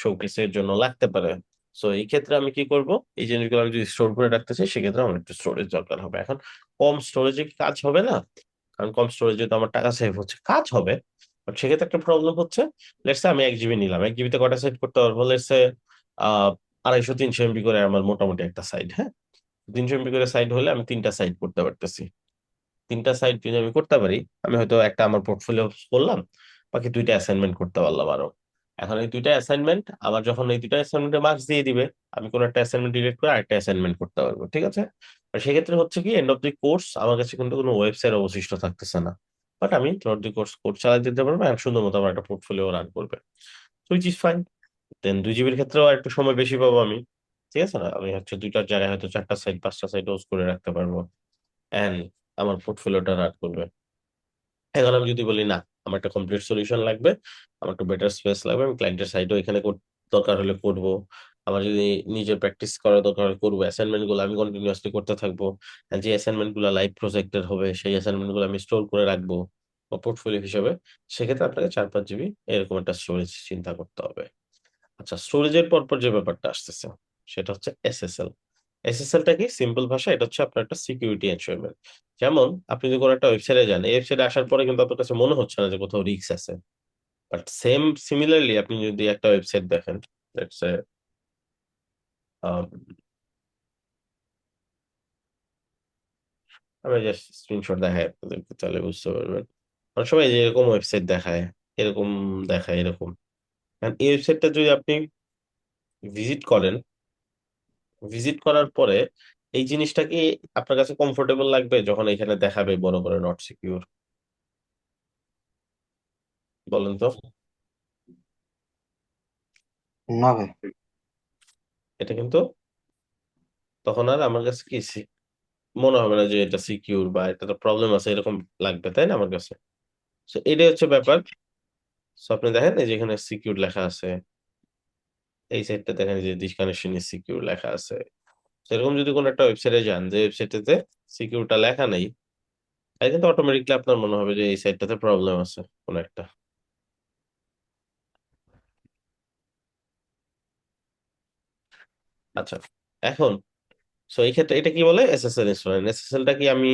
শোকেসের জন্য লাগতে পারে। সো এই ক্ষেত্রে আমি কি করব? এই জিনিসগুলো আমি যদি স্টোর করে রাখতে চাই সেক্ষেত্রে আমার একটু স্টোরেজ দরকার হবে। এখন কম স্টোরেজে কি কাজ হবে না? কারণ কম স্টোরেজে তো আমার টাকা সেভ হচ্ছে, কাজ হবে, বাট সেক্ষেত্রে একটা প্রবলেম হচ্ছে। লেটস আমি 1 জিবি নিলাম, 1 জিবিতে কটা সাইট করতে পারবো? লেটস আহ 250-300 MB করে আমার মোটামুটি একটা সাইট, হ্যাঁ? 300 MB করে সাইট হলে আমি 3টা সাইট করতে পারতেছি। 3টা সাইট যদি আমি করতে পারি, আমি হয়তো একটা আমার পোর্টফোলিও করলাম, বাকি 2টা অ্যাসাইনমেন্ট করতে পারলাম আরো। এখন এই 2টা অ্যাসাইনমেন্ট আমার যখন এই 2টা অ্যাসাইনমেন্টে মার্কস দিয়ে দিবে, আমি কোনো একটা অ্যাসাইনমেন্ট ডিলিট করে আরেকটা অ্যাসাইনমেন্ট করতে পারবো, ঠিক আছে? আর সেক্ষেত্রে হচ্ছে কি, এন্ড অফ দি কোর্স আমার কাছে কিন্তু কোনো ওয়েবসাইট অবশিষ্ট থাকতেছে না, বাট আমি থ্রুআউট দি কোর্স কোর্স চালাই দিতে পারবো আর সুন্দর মতো আমার একটা পোর্টফোলিও রান করবে, হুইচ ইজ ফাইন। দেন 2 জিবির ক্ষেত্রেও আর একটু সময় বেশি পাবো আমি, ঠিক আছে না? আমি হচ্ছে 2টার জায়গায় হয়তো 4টা সাইট 5টা সাইট হোস্ট করে রাখতে পারবো, এন্ড আমার পোর্টফোলিওটা রান করবে। এখন আমি যদি বলি না, আমার একটা কমপ্লিট সলিউশন লাগবে, আমার একটু বেটার স্পেস লাগবে, আমি ক্লায়েন্টের সাইডও এখানে দরকার হলে করব, আমার যদি নিজের প্র্যাকটিস করার দরকার হয় করবো, অ্যাসাইনমেন্ট গুলো আমি কন্টিনিউয়াসলি করতে থাকবো, আর যে অ্যাসাইনমেন্ট গুলো লাইভ প্রজেক্টের হবে সেই অ্যাসাইনমেন্ট গুলো আমি স্টোর করে রাখবো পোর্টফোলিও হিসেবে, সেক্ষেত্রে আপনাকে 4-5 জিবি এরকম একটা স্টোরেজ চিন্তা করতে হবে। আচ্ছা, স্টোরেজের পর যে ব্যাপারটা আসতেছে সেটা হচ্ছে এসএসএল। এসএসএলটা কি? সিম্পল ভাষা, এটা হচ্ছে আপনার একটা সিকিউরিটি এনশিওরমেন্ট। যেমন আপনি যদি কোনো একটা ওয়েবসাইটে যান, এই ওয়েবসাইটে আসার পরে কিন্তু আপনার কাছে মনে হচ্ছে না যে কোথাও রিস্ক আছে, বাট সিমিলারলি আপনি যদি একটা ওয়েবসাইট দেখেন, লেটস সে আমি জাস্ট স্ক্রিনশট দেখাই আপনাদেরকে, তাহলে বুঝতে পারবেন। অনেক সময় এই যে এরকম ওয়েবসাইট দেখায়, এরকম দেখায়, এরকম। কারণ এই ওয়েবসাইটটা যদি আপনি ভিজিট করেন, ভিজিট করার পরে এই জিনিসটা কি আপনার কাছে কমফোর্টেবল লাগবে যখন এখানে দেখাবে বড় করে নট সিকিউর? বলেন তো। না ভাই। এটা কিন্তু তখন আর আমার কাছে কি মনে হবে না যে এটা সিকিউর বা এটা প্রবলেম আছে এরকম লাগবে, তাই না আমার কাছে? তো এটাই হচ্ছে ব্যাপার। সো আপনি দেখেন এই যে এখানে সিকিউর লেখা আছে, এই সাইডটা দেখেন যে দিস কানেকশন ইজ সিকিউর লেখা আছে। সেরকম যদি কোনো একটা ওয়েবসাইটে যান যে ওয়েবসাইটে সিকিউরটা লেখা নেই, তাই কিন্তু অটোমেটিকলি আপনার মনে হবে যে এই সাইটটাতে প্রবলেম আছে কোনো একটা। আচ্ছা, এখন সো এই ক্ষেত্রে এটা কি বলে? SSL installation. এসএসএলটা কি আমি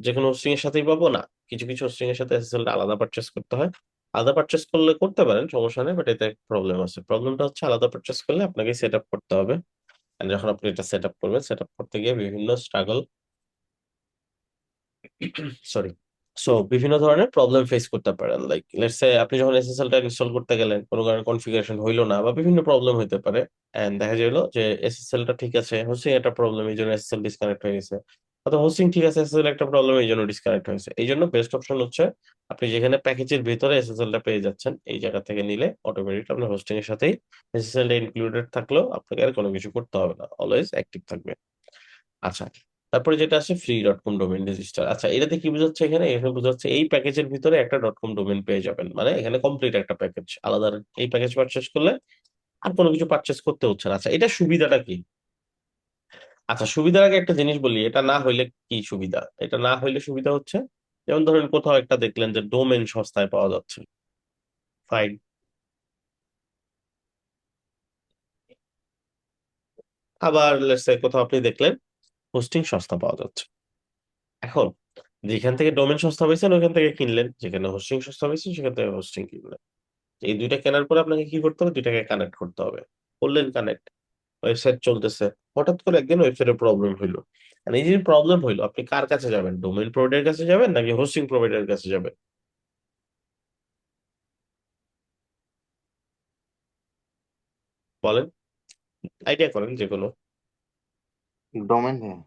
যে কোনো হোস্টিং এর সাথেই পাবো? না, কিছু কিছু হোস্টিং এর সাথে এসএসএল টা আলাদা পারচেস করতে হয়। আলাদা পারচেস করলে করতে পারেন, সমস্যা নেই, বাট এতে প্রবলেম আছে। প্রবলেমটা হচ্ছে আলাদা পারচেস করলে আপনাকে সেট আপ করতে হবে, আর যখন আপনি এটা সেট আপ করবেন, সেট আপ করতে গিয়ে বিভিন্ন স্ট্রাগল, সরি, সো বিভিন্ন ধরনের প্রবলেম ফেস করতে পারেন। লাইক লেটস সে আপনি যখন এসএসএল টা ইনস্টল করতে গেলেন, কোনো কারণে কনফিগারেশন হইলো না বা বিভিন্ন প্রবলেম হতে পারে, এন্ড দেখা গেলো যে এসএসএল টা ঠিক আছে, হোস্টিং একটা প্রবলেম, এই জন্য এসএসএল ডিসকানেক্ট হয়ে গেছে, অথবা হোস্টিং ঠিক আছে, এসএসএল একটা প্রবলেম, এই জন্য ডিসকানেক্ট হয়েছে। এই জন্য বেস্ট অপশন হচ্ছে আপনি যেখানে প্যাকেজের ভিতরে এসএসএল টা পেয়ে যাচ্ছেন, এই জায়গা থেকে নিলে অটোমেটিক আপনার হোস্টিং এর সাথেই এসএসএল টা ইনক্লুডেড থাকলেও আপনাকে আর কোনো কিছু করতে হবে না, অলওয়েজ অ্যাক্টিভ থাকবে। আচ্ছা, তারপরে যেটা আছে free.com ডোমেইন রেজিস্টার। আচ্ছা, এটাতে কি বোঝাচ্ছে? এখানে বোঝাচ্ছে এই প্যাকেজের ভিতরে একটা .com ডোমেইন পেয়ে যাবেন, মানে এখানে কমপ্লিট একটা প্যাকেজ আলাদা। এই প্যাকেজ পারচেস করলে আর কোনো কিছু পারচেস করতে হচ্ছে না। আচ্ছা, এটা সুবিধাটা কি? আচ্ছা, সুবিধার আগে একটা জিনিস বলি, এটা না হইলে কি সুবিধা? এটা না হইলে সুবিধা হচ্ছে, যেমন ধরেন কোথাও একটা দেখলেন যে ডোমেন সস্তায় পাওয়া যাচ্ছে, ফাইন। আবার লেটস সে কোথাও আপনি দেখলেন হোস্টিং সস্তা পাওয়া যাচ্ছে। এখন যেখান থেকে ডোমেন সস্তা পাইছেন ওইখান থেকে কিনলেন, যেখানে হোস্টিং সস্তা পাইছেন সেখান থেকে হোস্টিং কিনলেন। এই দুইটা কেনার পরে আপনাকে কি করতে হবে? দুইটাকে কানেক্ট করতে হবে। করলেন কানেক্ট, ওয়েবসাইট চলতেছে, হঠাৎ করে একদিন ওয়েবসাইটে প্রবলেম হইলো। আর এই যে প্রবলেম হইলো, আপনি কার কাছে যাবেন? ডোমেইন প্রোভাইডারের কাছে যাবেন নাকি হোস্টিং প্রোভাইডারের কাছে যাবেন? বলেন, আইডিয়া করেন যে কোনো। ডোমেন ভাইয়া।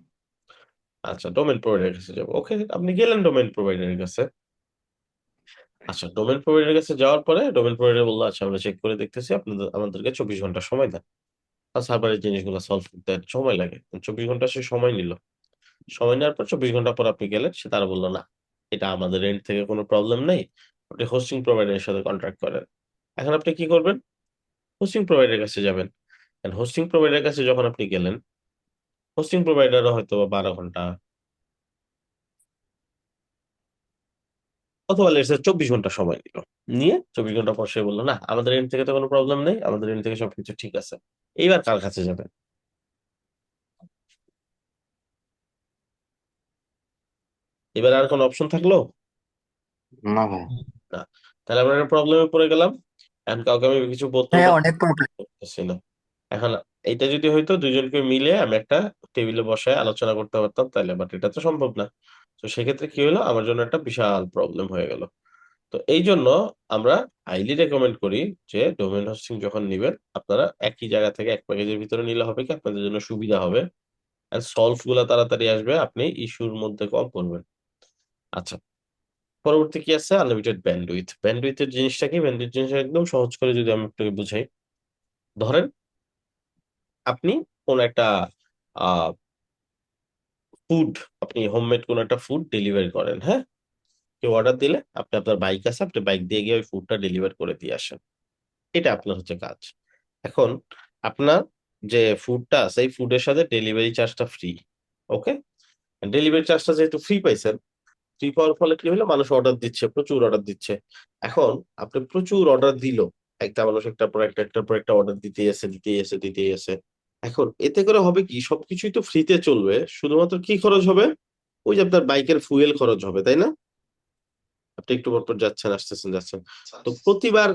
আচ্ছা, ডোমেইন প্রোভাইডারের কাছে যাবো, ওকে, আপনি গেলেন ডোমেইন প্রোভাইডারের কাছে। আচ্ছা, ডোমেইন প্রোভাইডারের কাছে যাওয়ার পরে ডোমেইন প্রোভাইডার বললো আচ্ছা আমরা চেক করে দেখতেছি, আপনাদের আমাদেরকে 24 ঘন্টা সময় দেন। আর সার্ভারের জিনিসগুলো সলভ করতে সময় লাগে, 24 ঘন্টা সে সময় নিল। সময় নেওয়ার পর 24 ঘন্টা পর আপনি গেলেন, সে তারা বললো না, এটা আমাদের এন্ড থেকে কোনো প্রবলেম নেই, আপনি হোস্টিং প্রোভাইডারের সাথে কন্ট্রাক্ট করেন। এখন আপনি কি করবেন? হোস্টিং প্রোভাইডারের কাছে যাবেন। হোস্টিং প্রোভাইডারের কাছে যখন আপনি গেলেন, হোস্টিং প্রোভাইডারও হয়তো 12 ঘন্টা অথবা লেটস সে 24 ঘন্টা সময় নিল। নিয়ে 24 ঘন্টা পর সে বললো না, আমাদের এন্ড থেকে তো কোনো প্রবলেম নেই, আমাদের এন্ড থেকে সবকিছু ঠিক আছে। এইবার কার কাছে যাবেন? এবার আর কোনো অপশন থাকলো না ভাইয়া। না। তাহলে আমরা একটা প্রবলেমে পড়ে গেলাম। এখন কাউকে আমি কিছু বলতেও হ্যাঁ, অনেক প্রবলেম। পারতেছি না। এখন এইটা যদি হয়তো দুইজনকে মিলে আমি একটা টেবিলে বসে আলোচনা করতে পারতাম তাহলে, বাট এটা তো সম্ভব না। তো সেক্ষেত্রে কি হলো, আমার জন্য একটা বিশাল প্রবলেম হয়ে গেল। তো এই জন্য আমরা হাইলি রেকমেন্ড করি যে ডোমেইন হোস্টিং যখন নিবেন আপনারা একই জায়গা থেকে এক প্যাকেজের ভিতরে নিলে হবে কি আপনাদের জন্য সুবিধা হবে, আর সলভ গুলা তাড়াতাড়ি আসবে, আপনি ইস্যুর মধ্যে কম পড়বেন। আচ্ছা, পরবর্তী কি আছে? Unlimited bandwidth. ব্যান্ডউইথের জিনিসটা কি? ব্যান্ডউইথ জিনিসটা একদম সহজ করে যদি আমি আপনাকে বুঝাই, ধরেন আপনি কোন একটা ফুড, আপনি হোমমেড কোন একটা ফুড ডেলিভারি করেন, হ্যাঁ? কেউ অর্ডার দিলে আপনি, আপনার বাইক আছে, আপনি বাইক দিয়ে গিয়ে ওই ফুডটা ডেলিভার করে দিয়ে আসেন। এটা আপনার হচ্ছে কাজ। এখন আপনার যে ফুডটা আছে এই ফুডের সাথে ডেলিভারি চার্জটা ফ্রি, ওকে? ডেলিভারি চার্জটা যেহেতু ফ্রি পাইছেন, ফ্রি পাওয়ার ফলে কি হলো, মানুষ অর্ডার দিচ্ছে, প্রচুর অর্ডার দিচ্ছে। এখন আপনি প্রচুর অর্ডার দিল, একটা মানুষ একটার পর একটা অর্ডার দিতেই আছে। এখন এতে করে হবে কি, সবকিছুই তো ফ্রিতে চলবে, শুধুমাত্র কি খরচ হবে? ওই যে আপনার বাইকের ফুয়েল খরচ হবে, তাই না? আপনি একটু পর পর যাচ্ছেন। তো প্রতিবার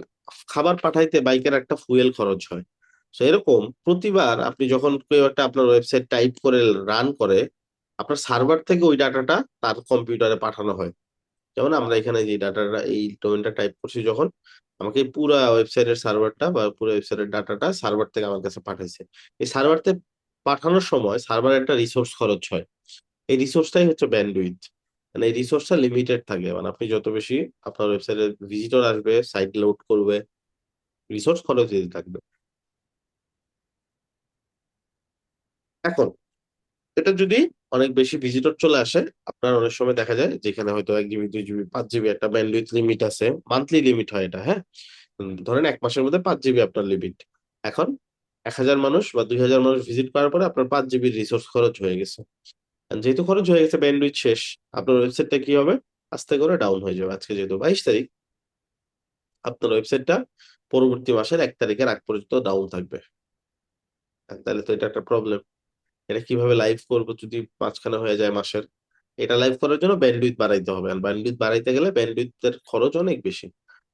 খাবার পাঠাইতে বাইকের একটা ফুয়েল খরচ হয়। তো এরকম প্রতিবার আপনি যখন কেউ একটা আপনার ওয়েবসাইট টাইপ করে রান করে, আপনার সার্ভার থেকে ওই ডাটাটা তার কম্পিউটারে পাঠানো হয়। যেমন আমরা এখানে যে ডাটাটা, এই ডোমেনটা টাইপ করছি যখন, আমাকে এই পুরো ওয়েবসাইটের সার্ভারটা বা পুরো ওয়েবসাইটের ডাটাটা সার্ভার থেকে আমার কাছে পাঠাইছে। এই সার্ভারতে পাঠানোর সময় সার্ভারের একটা রিসোর্স খরচ হয়। এই রিসোর্সটাই হচ্ছে ব্যান্ডউইথ। মানে এই রিসোর্সটা লিমিটেড থাকে, মানে আপনি যত বেশি আপনার ওয়েবসাইটে ভিজিটর আসবে, সাইট লোড করবে, রিসোর্স খরচ দিতে থাকবে। এখন এটা যদি অনেক বেশি ভিজিটর চলে আসে, আপনার অনেক সময় দেখা যায় যেখানে হয়তো 1 জিবি 2 জিবি 5 জিবি একটা ব্যান্ডউইথ লিমিট আছে, মান্থলি লিমিট হয় এটা, হ্যাঁ? ধরেন 1 মাসের মধ্যে 5 জিবি আপনার লিমিট। এখন 1000 মানুষ বা 2000 মানুষ ভিজিট করার পরে আপনার 5 জিবির রিসোর্স খরচ হয়ে গেছে। আর যেহেতু খরচ হয়ে গেছে, ব্যান্ডউইথ শেষ, আপনার ওয়েবসাইটটা কি হবে? আস্তে করে ডাউন হয়ে যাবে। আজকে যেহেতু 22 তারিখ, আপনার ওয়েবসাইটটা পরবর্তী মাসের 1 তারিখের আগ পর্যন্ত ডাউন থাকবে। তাহলে তো এটা একটা প্রবলেম। এটা কিভাবে লাইভ করবো যদি মাঝখানে হয়ে যায় মাসের? এটা লাইভ করার জন্য ব্যান্ডউইথ বাড়াইতে হবে, আর ব্যান্ডউইথ বাড়াইতে গেলে ব্যান্ডউইথের খরচ অনেক বেশি।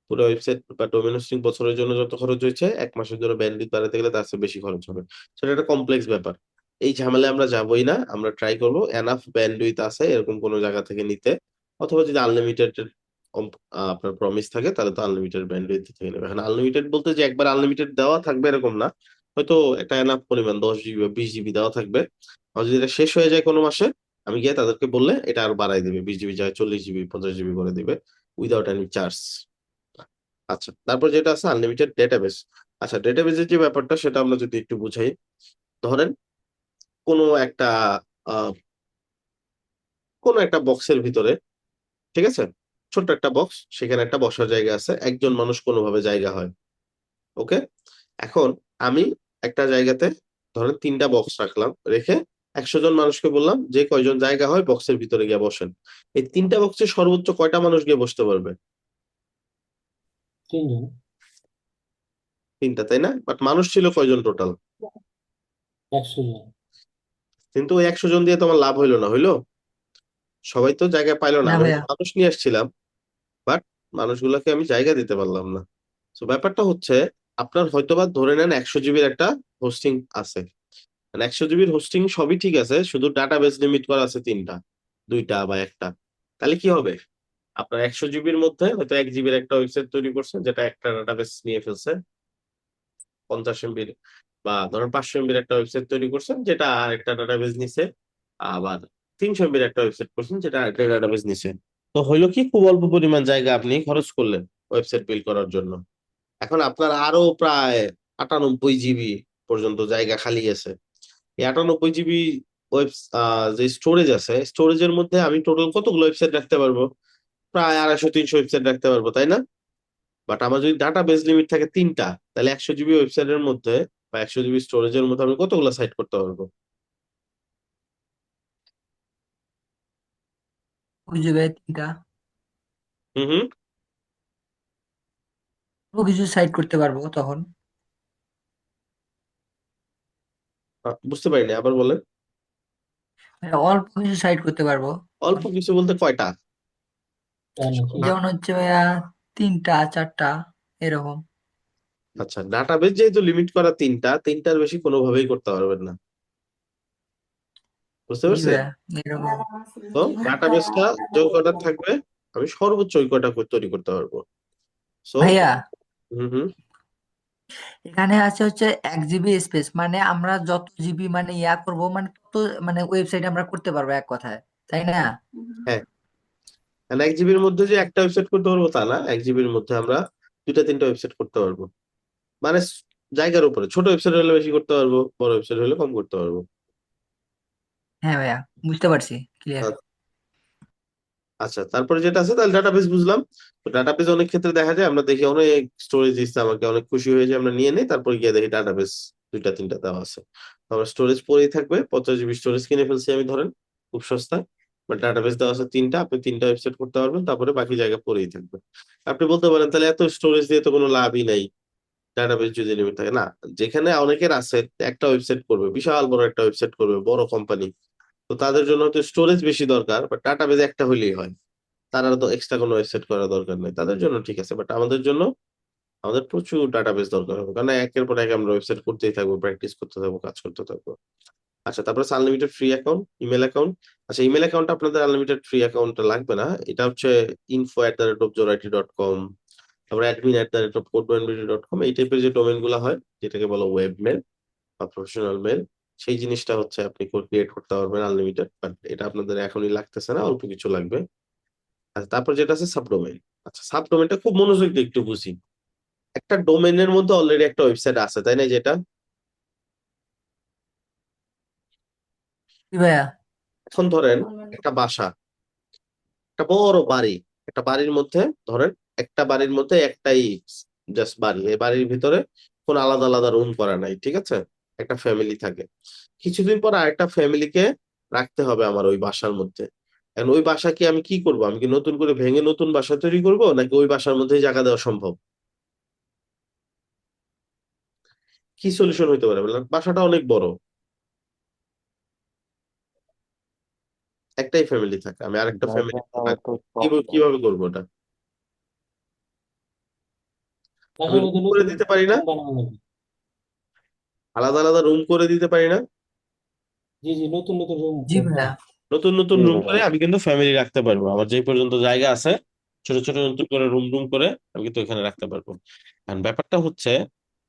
পুরো ওয়েবসাইট বা ডোমেন হোস্টিং বছরের জন্য যত খরচ হয়েছে, 1 মাসের জন্য ব্যান্ডউইথ বাড়াইতে গেলে তার চেয়ে বেশি খরচ হবে। সেটা একটা কমপ্লেক্স ব্যাপার। এই ঝামেলায় আমরা যাবোই না, আমরা ট্রাই করবো এনাফ ব্যান্ডউইথ আছে এরকম কোনো জায়গা থেকে নিতে, অথবা যদি আনলিমিটেড আপনার প্রমিস থাকে তাহলে তো আনলিমিটেড ব্যান্ডউইথ থেকে নেবে। এখন আনলিমিটেড বলতে যে একবার আনলিমিটেড দেওয়া থাকবে এরকম না, হয়তো একটা এনাফ পরিমাণ 10 জিবি বা 20 জিবি দেওয়া থাকবে। আর যদি এটা শেষ হয়ে যায় কোনো মাসে, আমি গিয়ে তাদেরকে বললে এটা আরো বাড়াই দিবে, 20 জিবি যায় 40 জিবি 50 জিবি করে দিবে, উইদাউট এনি চার্জ। আচ্ছা, তারপর যেটা আছে আনলিমিটেড ডেটাবেস। আচ্ছা, ডেটাবেসের যে ব্যাপারটা সেটা আমরা যদি একটু বুঝাই, ধরেন কোনো একটা আহ কোনো একটা বক্সের ভিতরে, ঠিক আছে, ছোট্ট একটা বক্স, সেখানে একটা বসার জায়গা আছে, একজন মানুষ কোনোভাবে জায়গা হয়, ওকে? এখন আমি একটা জায়গাতে ধরেন 3টা বক্স রাখলাম, রেখে 100 জন মানুষকে বললাম যে কয়জন জায়গা হয় বক্সের ভিতরে গিয়ে বসেন। এই 3টা বক্সে সর্বোচ্চ কয়টা মানুষ গিয়ে বসতে পারবে? 3 জন। 3টা, তাই না? বাট মানুষ ছিল কয়জন টোটাল? 100 জন। কিন্তু ওই 100 জন দিয়ে তোমার লাভ হইলো না, হইলো? সবাই তো জায়গা পাইলো না। না আমি ভাইয়া। মানুষ নিয়ে আসছিলাম, বাট মানুষগুলোকে আমি জায়গা দিতে পারলাম না। তো ব্যাপারটা হচ্ছে, আপনার হয়তোবা ধরে নেন 100 জিবির একটা হোস্টিং আছে, 100 জিবির হোস্টিং সবই ঠিক আছে, শুধু ডাটাবেস লিমিট করা আছে 3টা, 2টা বা একটা। তাহলে কি হবে? আপনার 100 জিবির মধ্যে হয়তো 1 জিবির একটা ওয়েবসাইট তৈরি করছে, যেটা একটা ডাটাবেস নিয়ে ফেলছে 50 এমবির, বা ধরেন 500 এমবির একটা ওয়েবসাইট তৈরি করছেন যেটা আরেকটা ডাটাবেস নিছে, আবার 300 এমবির একটা ওয়েবসাইট করছেন যেটা আরেকটা ডাটাবেস নিছে। তো হইলো কি, খুব অল্প পরিমাণ জায়গা আপনি খরচ করলেন ওয়েবসাইট বিল্ড করার জন্য। এখন আপনার আরো প্রায় 98 জিবি পর্যন্ত জায়গা খালি আছে। এই 98 জিবি ওয়েব যে স্টোরেজ আছে, স্টোরেজের মধ্যে আমি টোটাল কতগুলো ওয়েবসাইট রাখতে পারবো? প্রায় 250-300 ওয়েবসাইট রাখতে পারবো, তাই না? বাট আমার যদি ডাটা বেস লিমিট থাকে 3টা, তাহলে 100 জিবি ওয়েবসাইটের মধ্যে বা 100 জিবি স্টোরেজের মধ্যে আমি কতগুলো সাইট করতে পারবো? বুঝে ভাই 3টা হুম হুম। পুরো কিছু সাইড করতে পারবো তখন। বুঝতে পারিনি, আবার বলেন। ভাইয়া, অল্প কিছু সাইড করতে পারবো। অল্প কিছু বলতে কয়টা? তাই নাকি? যেমন হচ্ছে ভাইয়া 3টা 4টা এরকম। আচ্ছা, ডাটাবেস যেহেতু লিমিট করা 3টার বেশি কোনোভাবেই করতে পারবেন না, বুঝতে জি পারছেন? ভাইয়া এরকম। তো ডাটাবেসটা যে কয়টা থাকবে, আমি সর্বোচ্চ ওই কয়টা তৈরি করতে পারবো। সো ভাইয়া হুম হুম। এখানে আছে হচ্ছে 1 জিবি স্পেস, মানে আমরা যত জিবি মানে ইয়া করব মানে তত মানে ওয়েবসাইট আমরা করতে পারবো এক কথায়, তাই না? হ্যাঁ, 1 জিবির মধ্যে যে একটা ওয়েবসাইট করতে পারবো তা না, 1 জিবির মধ্যে আমরা 2টা 3টা ওয়েবসাইট করতে পারবো। মানে জায়গার উপরে, ছোট ওয়েবসাইট হলে বেশি করতে পারবো, বড় ওয়েবসাইট হলে কম করতে পারবো। হ্যাঁ ভাইয়া, বুঝতে পারছি, ক্লিয়ার। আচ্ছা, তারপরে যেটা আছে, তাহলে ডাটাবেস বুঝলাম। তো ডাটাবেস অনেক ক্ষেত্রে দেখা যায়, আমরা দেখি অনেক স্টোরেজ দিচ্ছে আমাকে, অনেক খুশি হয়ে যায়, আমরা নিয়ে নেই, তারপরে গিয়ে দেখি ডাটাবেস 2টা 3টা দেওয়া আছে। তো আমার স্টোরেজ পরেই থাকবে, 50 জিবি স্টোরেজ কিনে ফেলছি আমি ধরেন, খুব সস্তায়। বাট ডাটাবেস দেওয়া আছে 3টা, আপনি 3টা ওয়েবসাইট করতে পারবেন, তারপরে বাকি জায়গা পরেই থাকবে। আপনি বলতে পারেন তাহলে এত স্টোরেজ দিয়ে তো কোনো লাভই নাই, ডাটাবেস যদি লিমিট থাকে না। যেখানে অনেকের আছে, একটা ওয়েবসাইট করবে, বিশাল বড় একটা ওয়েবসাইট করবে, বড় কোম্পানি, তো তাদের জন্য হয়তো স্টোরেজ বেশি দরকার, বাট ডাটাবেস একটা হইলেই হয়। তারা তো এক্সট্রা কোনো ওয়েবসাইট করার দরকার নেই, তাদের জন্য ঠিক আছে। বাট আমাদের জন্য, আমাদের প্রচুর ডাটাবেস দরকার হবে, কারণ একের পর এক আমরা ওয়েবসাইট করতেই থাকবো, প্র্যাকটিস করতে থাকবো, কাজ করতে থাকবো। আচ্ছা, তারপরে unlimited free account, email account. আচ্ছা, ইমেল অ্যাকাউন্ট আপনাদের আনলিমিটেড ফ্রি অ্যাকাউন্টটা লাগবে না, এটা হচ্ছে info@joraiti.com, তারপরে admin@codebuenbd.com, এই টাইপের যে ডোমেন গুলো হয়, যেটাকে বলো ওয়েব মেল বা প্রফেশনাল মেল, সেই জিনিসটা হচ্ছে আপনি ক্রিয়েট করতে পারবেন আনলিমিটেড। বাট এটা আপনাদের এখনই লাগতেছে না, অল্প কিছু লাগবে। আচ্ছা, তারপর যেটা আছে সাবডোমেইন। আচ্ছা, সাবডোমেইনটা খুব মনোযোগ দিয়ে একটু বুঝি। একটা ডোমেইনের মধ্যে অলরেডি একটা ওয়েবসাইট আছে, তাই না? যেটা জি ভাইয়া। এখন ধরেন একটা বাসা, একটা বড় বাড়ি, একটা বাড়ির মধ্যে ধরেন, একটা বাড়ির মধ্যে একটাই জাস্ট বাড়ি, এই বাড়ির ভিতরে কোন আলাদা আলাদা রুম করা নাই, ঠিক আছে? একটা ফ্যামিলি থাকে, কিছুদিন পর আরেকটা ফ্যামিলিকে রাখতে হবে আমার ওই বাসার মধ্যে। এখন ওই বাসা কি আমি কি করব? আমি কি নতুন করে ভেঙে নতুন বাসা তৈরি করব, নাকি ওই বাসার মধ্যেই জায়গা দেওয়া সম্ভব? কি সলিউশন হইতে পারে বলেন? বাসাটা অনেক বড়, একটাই ফ্যামিলি থাকে, আমি আরেকটা জায়গা ফ্যামিলি দেওয়া তো রাখবো, শক্ত। কিভাবে করবো ওটা? আমি বাসার রুম মধ্যে করে নতুন দিতে পারি না? রুম বানানো লাগবে। আলাদা আলাদা রুম করে দিতে পারি না? জি জি, নতুন নতুন রুম জি করতে ভাইয়া। হবে। নতুন নতুন জি রুম ভাইয়া। করে আমি কিন্তু ফ্যামিলি রাখতে পারবো, আমার যে পর্যন্ত জায়গা আছে, ছোট ছোট নতুন করে রুম রুম করে আমি কিন্তু এখানে রাখতে পারবো। আর ব্যাপারটা হচ্ছে,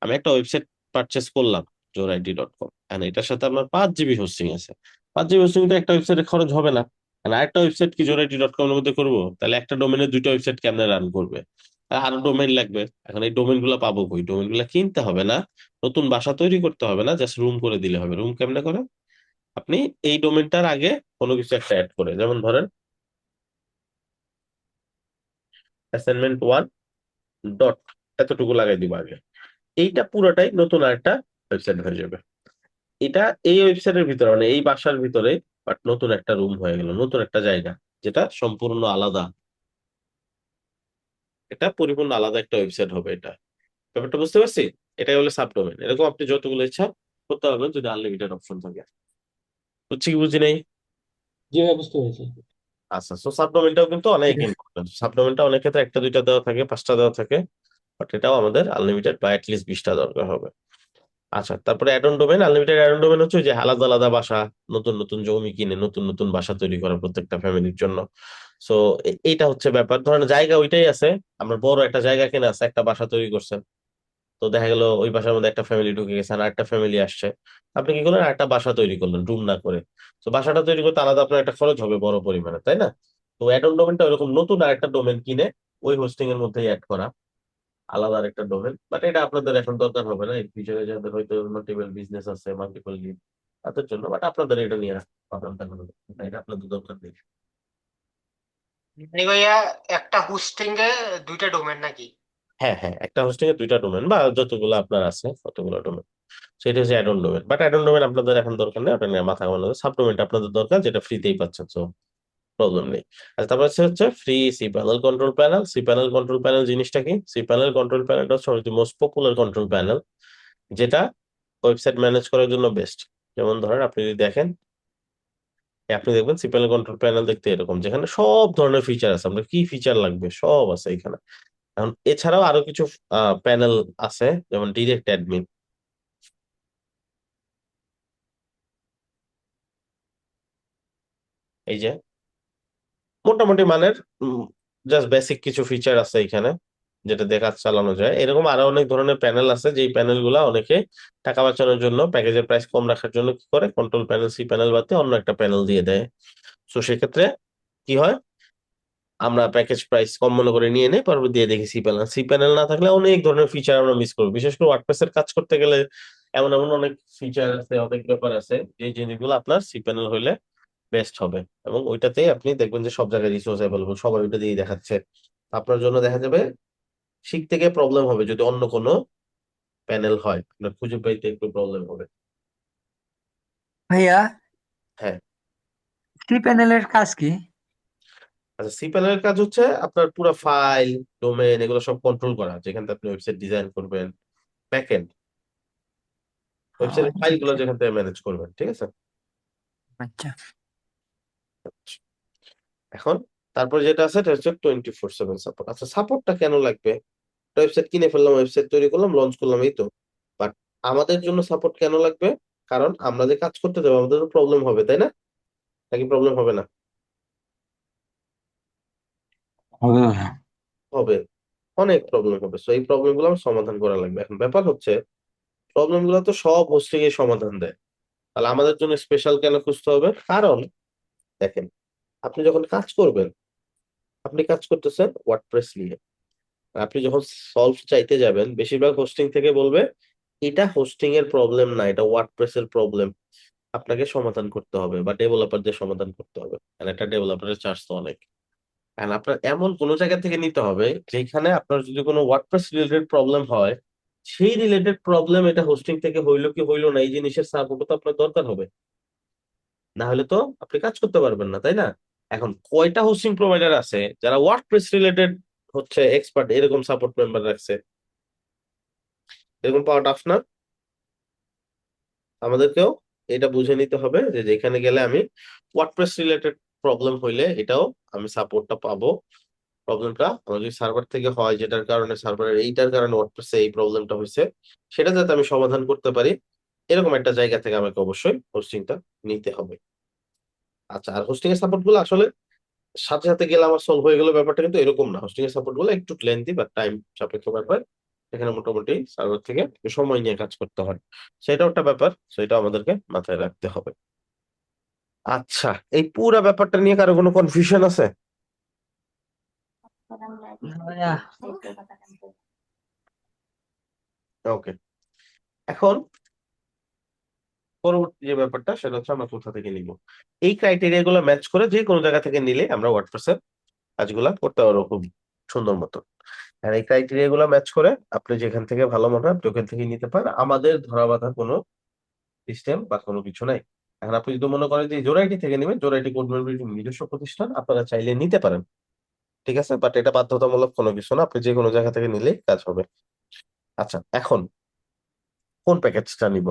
আমি একটা ওয়েবসাইট পারচেস করলাম, joraiti.com, আর এটার সাথে আমার 5 জিবি হোস্টিং আছে। 5 জিবি হোস্টিং তো একটা ওয়েবসাইটে খরচ হবে না। আর আরেকটা ওয়েবসাইট কি joraiti.com এর মধ্যে করবো? তাহলে একটা ডোমেনে 2টা ওয়েবসাইট কেমনে রান করবে? আর আরো ডোমেন লাগবে। এখন এই ডোমেন গুলা পাবো কই? ডোমেন গুলা কিনতে হবে না, নতুন বাসা তৈরি করতে হবে না, জাস্ট রুম করে দিলে হবে। রুম কেমনে করে? আপনি এই ডোমেনটার আগে কোনো কিছু একটা অ্যাড করে, যেমন ধরেন assignment1 ডট এতটুকু লাগাই দিব আগে, এইটা পুরোটাই নতুন আরেকটা ওয়েবসাইট হয়ে যাবে। এটা এই ওয়েবসাইটের ভিতরে মানে এই বাসার ভিতরে, বাট নতুন একটা রুম হয়ে গেল, নতুন একটা জায়গা, যেটা সম্পূর্ণ আলাদা। এটা পরিপূর্ণ আলাদা একটা ওয়েবসাইট হবে এটা। ব্যাপারটা বুঝতে পারছি? এটাই হলো সাবডোমেন। এরকম আপনি যতগুলো ইচ্ছা করতে পারবেন যদি আনলিমিটেড অপশন থাকে। বুঝছি কি বুঝি নাই? জি ভাই, বুঝতে পেরেছি। আচ্ছা, সো সাবডোমেনটাও কিন্তু অনেক ইম্পর্টেন্ট। সাবডোমেনটা অনেক ক্ষেত্রে একটা দুইটা দেওয়া থাকে, পাঁচটা দেওয়া থাকে, বাট এটাও আমাদের আনলিমিটেড বা অ্যাটলিস্ট 20টা দরকার হবে। আচ্ছা, তারপরে add-on domain. Unlimited add-on domain হচ্ছে ওই যে আলাদা আলাদা বাসা, নতুন নতুন জমি কিনে নতুন নতুন বাসা তৈরি করা প্রত্যেকটা ফ্যামিলির জন্য। সো এইটা হচ্ছে ব্যাপার। ধরেন জায়গা ওইটাই আছে, আমরা বড় একটা জায়গা কিনে আছে, একটা বাসা তৈরি করছেন, তো দেখা গেল ওই বাসার মধ্যে একটা ফ্যামিলি ঢুকে গেছে আর একটা ফ্যামিলি আসছে, আপনি কি করলেন, একটা বাসা তৈরি করলেন রুম না করে। তো বাসাটা তৈরি করতে আলাদা আপনার একটা খরচ হবে বড় পরিমাণে, তাই না? তো অ্যাডন ডোমেনটা ওইরকম নতুন আর একটা ডোমেন কিনে ওই হোস্টিং এর মধ্যেই অ্যাড করা, আলাদা আরেকটা ডোমেন। বাট এটা আপনাদের এখন দরকার হবে না, এই ফিউচারে যাদের হয়তো মাল্টিপল বিজনেস আছে, মাল্টিপল লিড, তাদের জন্য। বাট আপনাদের এটা নিয়ে প্রবলেমটা হলো না, এটা আপনাদের দরকার নেই। মানে ভাইয়া একটা হোস্টিং এ দুইটা ডোমেন নাকি? হ্যাঁ হ্যাঁ, একটা হোস্টিং এ দুইটা ডোমেন বা যতগুলো আপনার আছে ততগুলো ডোমেন, সেটা হচ্ছে add-on domain. But add-on domain আপনাদের এখন দরকার নেই, ওটা নিয়ে মাথা ঘামানো। সাবডোমেনটা আপনাদের দরকার, যেটা ফ্রিতেই পাচ্ছেন, সো প্রবলেম নেই। আচ্ছা, তারপর হচ্ছে free C panel control panel. C panel control panel জিনিসটা কি? সি প্যানেল কন্ট্রোল প্যানেলটা হচ্ছে মোস্ট পপুলার কন্ট্রোল প্যানেল, যেটা ওয়েবসাইট ম্যানেজ করার জন্য বেস্ট। যেমন ধরেন আপনি যদি দেখেন, আপনি দেখবেন সিপিএল কন্ট্রোল প্যানেল দেখতে এরকম, যেখানে সব ধরনের ফিচার আছে, আপনার কি ফিচার লাগবে সব আছে এখানে। এখন এছাড়াও আরো কিছু প্যানেল আছে, যেমন ডিরেক্ট অ্যাডমিন। এই যে মোটামুটি মানের জাস্ট বেসিক কিছু ফিচার আছে এখানে, যেটা দেখা চালানো যায়। এরকম আরো অনেক ধরনের প্যানেল আছে, যেই প্যানেল গুলা অনেকে টাকা বাঁচানোর জন্য, প্যাকেজের প্রাইস কম রাখার জন্য কি করে, কন্ট্রোল প্যানেল সি প্যানেল বাদ দিয়ে অন্য একটা প্যানেল দিয়ে দেয়। তো সেক্ষেত্রে কি হয়, আমরা প্যাকেজ প্রাইস কম মনে করে নিয়ে নেই, পরে দিয়ে দেখি সি প্যানেল। সি প্যানেল না থাকলে অনেক ধরনের ফিচার আমরা মিস করবো, বিশেষ করে ওয়ার্ডপ্রেসের কাজ করতে গেলে এমন এমন অনেক ফিচার আছে, অনেক ব্যাপার আছে, যে জিনিসগুলো আপনার সি প্যানেল হইলে বেস্ট হবে। এবং ওইটাতেই আপনি দেখবেন যে সব জায়গায় রিসোর্স অ্যাভেলেবল, সবাই ওইটা দিয়ে দেখাচ্ছে। আপনার জন্য দেখা যাবে শিখতে গিয়ে প্রবলেম হবে, যদি অন্য কোনো প্যানেল হয় আপনার খুঁজে পাইতে একটু প্রবলেম হবে। ভাইয়া, হ্যাঁ। সি প্যানেলের কাজ কি? আচ্ছা, সি প্যানেলের কাজ হচ্ছে আপনার পুরো ফাইল, ডোমেন, এগুলো সব কন্ট্রোল করা, যেখান থেকে আপনি ওয়েবসাইট ডিজাইন করবেন, ব্যাকএন্ড ওয়েবসাইটের আচ্ছা ফাইলগুলো আচ্ছা যেখান থেকে ম্যানেজ করবেন, ঠিক আছে? আচ্ছা। এখন তারপর যেটা আছে সেটা হচ্ছে 24/7 সাপোর্ট। আচ্ছা, সাপোর্টটা কেন লাগবে? ওয়েবসাইট কিনে ফেললাম, ওয়েবসাইট তৈরি করলাম, লঞ্চ করলাম, এই তো। বাট আমাদের জন্য সাপোর্ট কেন লাগবে? কারণ আমরা যে কাজ করতে যাবো আমাদের প্রবলেম হবে, তাই না? নাকি প্রবলেম হবে না? হবে ভাইয়া। হবে, অনেক প্রবলেম হবে। সো এই প্রবলেম গুলো আমার সমাধান করা লাগবে। এখন ব্যাপার হচ্ছে প্রবলেম গুলো তো সব হোস্টিং এর সমাধান দেয়, তাহলে আমাদের জন্য স্পেশাল কেন খুঁজতে হবে? কারণ দেখেন, আপনি যখন কাজ করবেন, আপনি কাজ করতেছেন ওয়ার্ডপ্রেস নিয়ে, আপনি যখন সলভ চাইতে যাবেন, বেশিরভাগ হোস্টিং থেকে বলবে এটা হোস্টিং এর প্রবলেম না, এটা ওয়ার্ডপ্রেস এর প্রবলেম, আপনাকে সমাধান করতে হবে বা ডেভেলপারদের সমাধান করতে হবে। আর একটা ডেভেলপারের চার্জ তো অনেক। আর আপনার এমন কোন জায়গা থেকে নিতে হবে যেখানে আপনার যদি কোনো ওয়ার্ডপ্রেস রিলেটেড প্রবলেম হয়, সেই রিলেটেড প্রবলেম এটা হোস্টিং থেকে হইলো কি হইলো না, এই জিনিসের সাপোর্ট তো আপনার দরকার হবে, না হলে তো আপনি কাজ করতে পারবেন না, তাই না? এখন কয়টা হোস্টিং প্রোভাইডার আছে যারা ওয়ার্ডপ্রেস রিলেটেড হচ্ছে এক্সপার্ট, এরকম সাপোর্ট মেম্বার রাখছে? এরকম পাওয়া টাফ না? আমাদেরকেও এটা বুঝে নিতে হবে যে যেখানে গেলে আমি ওয়ার্ডপ্রেস রিলেটেড প্রবলেম হইলে এটাও আমি সাপোর্টটা পাবো। প্রবলেমটা আমার যদি সার্ভার থেকে হয়, যেটার কারণে সার্ভারের এইটার কারণে ওয়ার্ডপ্রেসে এই প্রবলেমটা হয়েছে, সেটা যাতে আমি সমাধান করতে পারি, এরকম একটা জায়গা থেকে আমাকে অবশ্যই হোস্টিংটা নিতে হবে। আচ্ছা, আর হোস্টিং এর সাপোর্ট গুলো আসলে সাথে সাথে গেলে আমার সলভ হয়ে গেল, ব্যাপারটা কিন্তু এরকম না। হোস্টিং এর সাপোর্ট গুলো একটু লেন্থি বা টাইম সাপেক্ষ ব্যাপার, এখানে মোটামুটি সার্ভার থেকে একটু সময় নিয়ে কাজ করতে হয়, সেটাও একটা ব্যাপার, সেটা আমাদেরকে মাথায় রাখতে হবে। আচ্ছা, এই পুরা ব্যাপারটা নিয়ে কারো কোনো কনফিউশন আছে? না ভাইয়া। ওকে, এখন পরবর্তী যে ব্যাপারটা সেটা হচ্ছে আমরা কোথা থেকে নিব। এই ক্রাইটেরিয়া গুলো ম্যাচ করে যে কোনো জায়গা থেকে নিলে আমরা ওয়ার্ডপ্রেসের কাজগুলা করতে পারবো খুব সুন্দর মতো। আর এই ক্রাইটেরিয়া গুলো ম্যাচ করে আপনি যেখান থেকে ভালো মনে হয় আপনি ওখান থেকে নিতে পারেন, আমাদের ধরা বাঁধা কোনো সিস্টেম বা কোনো কিছু নাই। এখন আপনি যদি মনে করেন যে জোড়াইটি থেকে নেবেন, জোড়াইটি কোড মোবিলিটি নিজস্ব প্রতিষ্ঠান, আপনারা চাইলে নিতে পারেন। ঠিক আছে, বাট এটা বাধ্যতামূলক কোনো কিছু না, আপনি যে কোনো জায়গা থেকে নিলেই কাজ হবে। আচ্ছা, এখন কোন প্যাকেজটা নিব?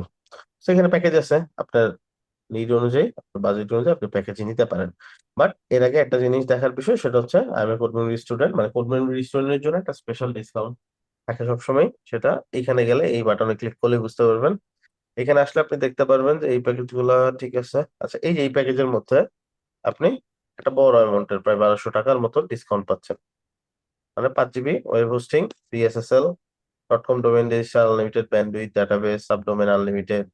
সেখানে প্যাকেজ আছে, আপনার নিড অনুযায়ী, আপনার বাজেট অনুযায়ী আপনি প্যাকেজ নিতে পারেন। বাট এর আগে একটা জিনিস দেখার বিষয়, সেটা হচ্ছে আমি কোড মেমোরি স্টুডেন্ট, মানে কোড মেমোরি স্টুডেন্টের জন্য একটা স্পেশাল ডিসকাউন্ট থাকে সবসময়। সেটা এখানে গেলে এই বাটনে ক্লিক করলে বুঝতে পারবেন। এখানে আসলে আপনি দেখতে পারবেন যে এই প্যাকেজ গুলা ঠিক আছে। আচ্ছা, এই যে এই প্যাকেজের মধ্যে আপনি একটা বড় অ্যামাউন্টের প্রায় 1200 টাকার মতো ডিসকাউন্ট পাচ্ছেন। মানে 5 GB web hosting, PSSL, .com domain registrar, unlimited bandwidth, database, subdomain unlimited,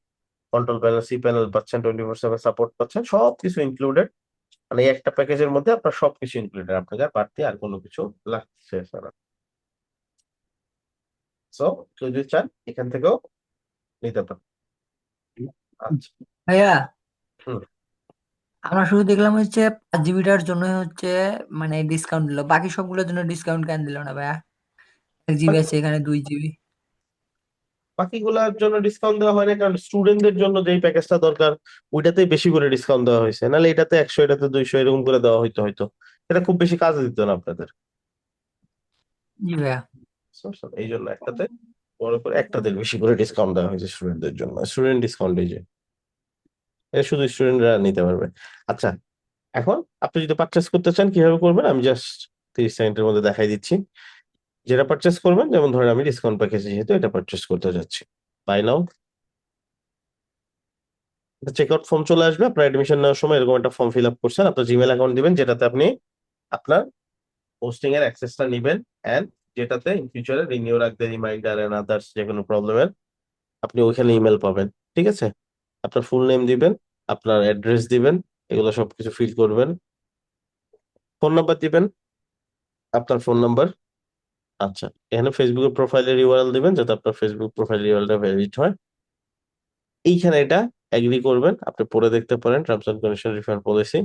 control panel, C panel পাচ্ছেন, 24/7 সাপোর্ট পাচ্ছেন, সবকিছু ইনক্লুডেড। মানে এই একটা প্যাকেজের মধ্যে আপনার সবকিছু ইনক্লুডেড, আপনাকে আর বাড়তি আর কোনো কিছু লাগছে না। সো কেউ যদি চান এখান থেকেও নিতে পারেন। আচ্ছা। ভাইয়া হুম। আমরা শুধু দেখলাম হচ্ছে 5 জিবিটার জন্য হচ্ছে মানে ডিসকাউন্ট দিল, বাকি সবগুলোর জন্য ডিসকাউন্ট কেন দিল না ভাইয়া? 1 জিবি আছে, এখানে 2 জিবি। বাকিগুলোর জন্য ডিসকাউন্ট দেওয়া হয় না, কারণ স্টুডেন্টদের জন্য যেই প্যাকেজটা দরকার ওইটাতেই বেশি করে ডিসকাউন্ট দেওয়া হয়েছে, নাহলে এটাতে 100, এটাতে 200 এরকম করে দেওয়া হয়তো হয়তো এটা খুব বেশি কাজে দিত না আপনাদের। জি ভাইয়া। So, এই জন্য একটাতে বড় করে একটাতে বেশি করে ডিসকাউন্ট দেওয়া হয়েছে স্টুডেন্টদের জন্য। স্টুডেন্ট ডিসকাউন্ট এই যে এটা শুধু স্টুডেন্টরা নিতে পারবে। আচ্ছা, এখন আপনি যদি পারচেস করতে চান কিভাবে করবেন আমি জাস্ট 30 সেকেন্ডের মধ্যে দেখাই দিচ্ছি। যেটা পারচেস করবেন, যেমন ধরেন আমি ডিসকাউন্ট প্যাকেজ যেহেতু এটা পারচেস করতে যাচ্ছি, buy now. Check out form চলে আসবে, আপনার এডমিশন নেওয়ার সময় এরকম একটা ফর্ম ফিল আপ করছেন, আপনার জিমেল অ্যাকাউন্ট দিবেন যেটাতে আপনি আপনার হোস্টিং এর অ্যাক্সেসটা নিবেন, এন্ড যেটাতে ইন ফিউচারে রিনিউ রাখতে, রিমাইন্ডার এন্ড আদার্স যে কোনো প্রবলেমের আপনি ওইখানে ইমেল পাবেন। ঠিক আছে, আপনার ফুল নেম দিবেন, আপনার অ্যাড্রেস দিবেন, এগুলো সবকিছু ফিল করবেন। ফোন নাম্বার দিবেন, আপনার ফোন নাম্বার। আচ্ছা, এখানে ফেসবুকের প্রোফাইলের ইউআরএল দিবেন যাতে আপনার ফেসবুক প্রোফাইল ইউআরএলটা ভ্যালিড হয়। এইখানে এটা এগ্রি করবেন, আপনি পড়ে দেখতে পারেন terms and condition refund policy.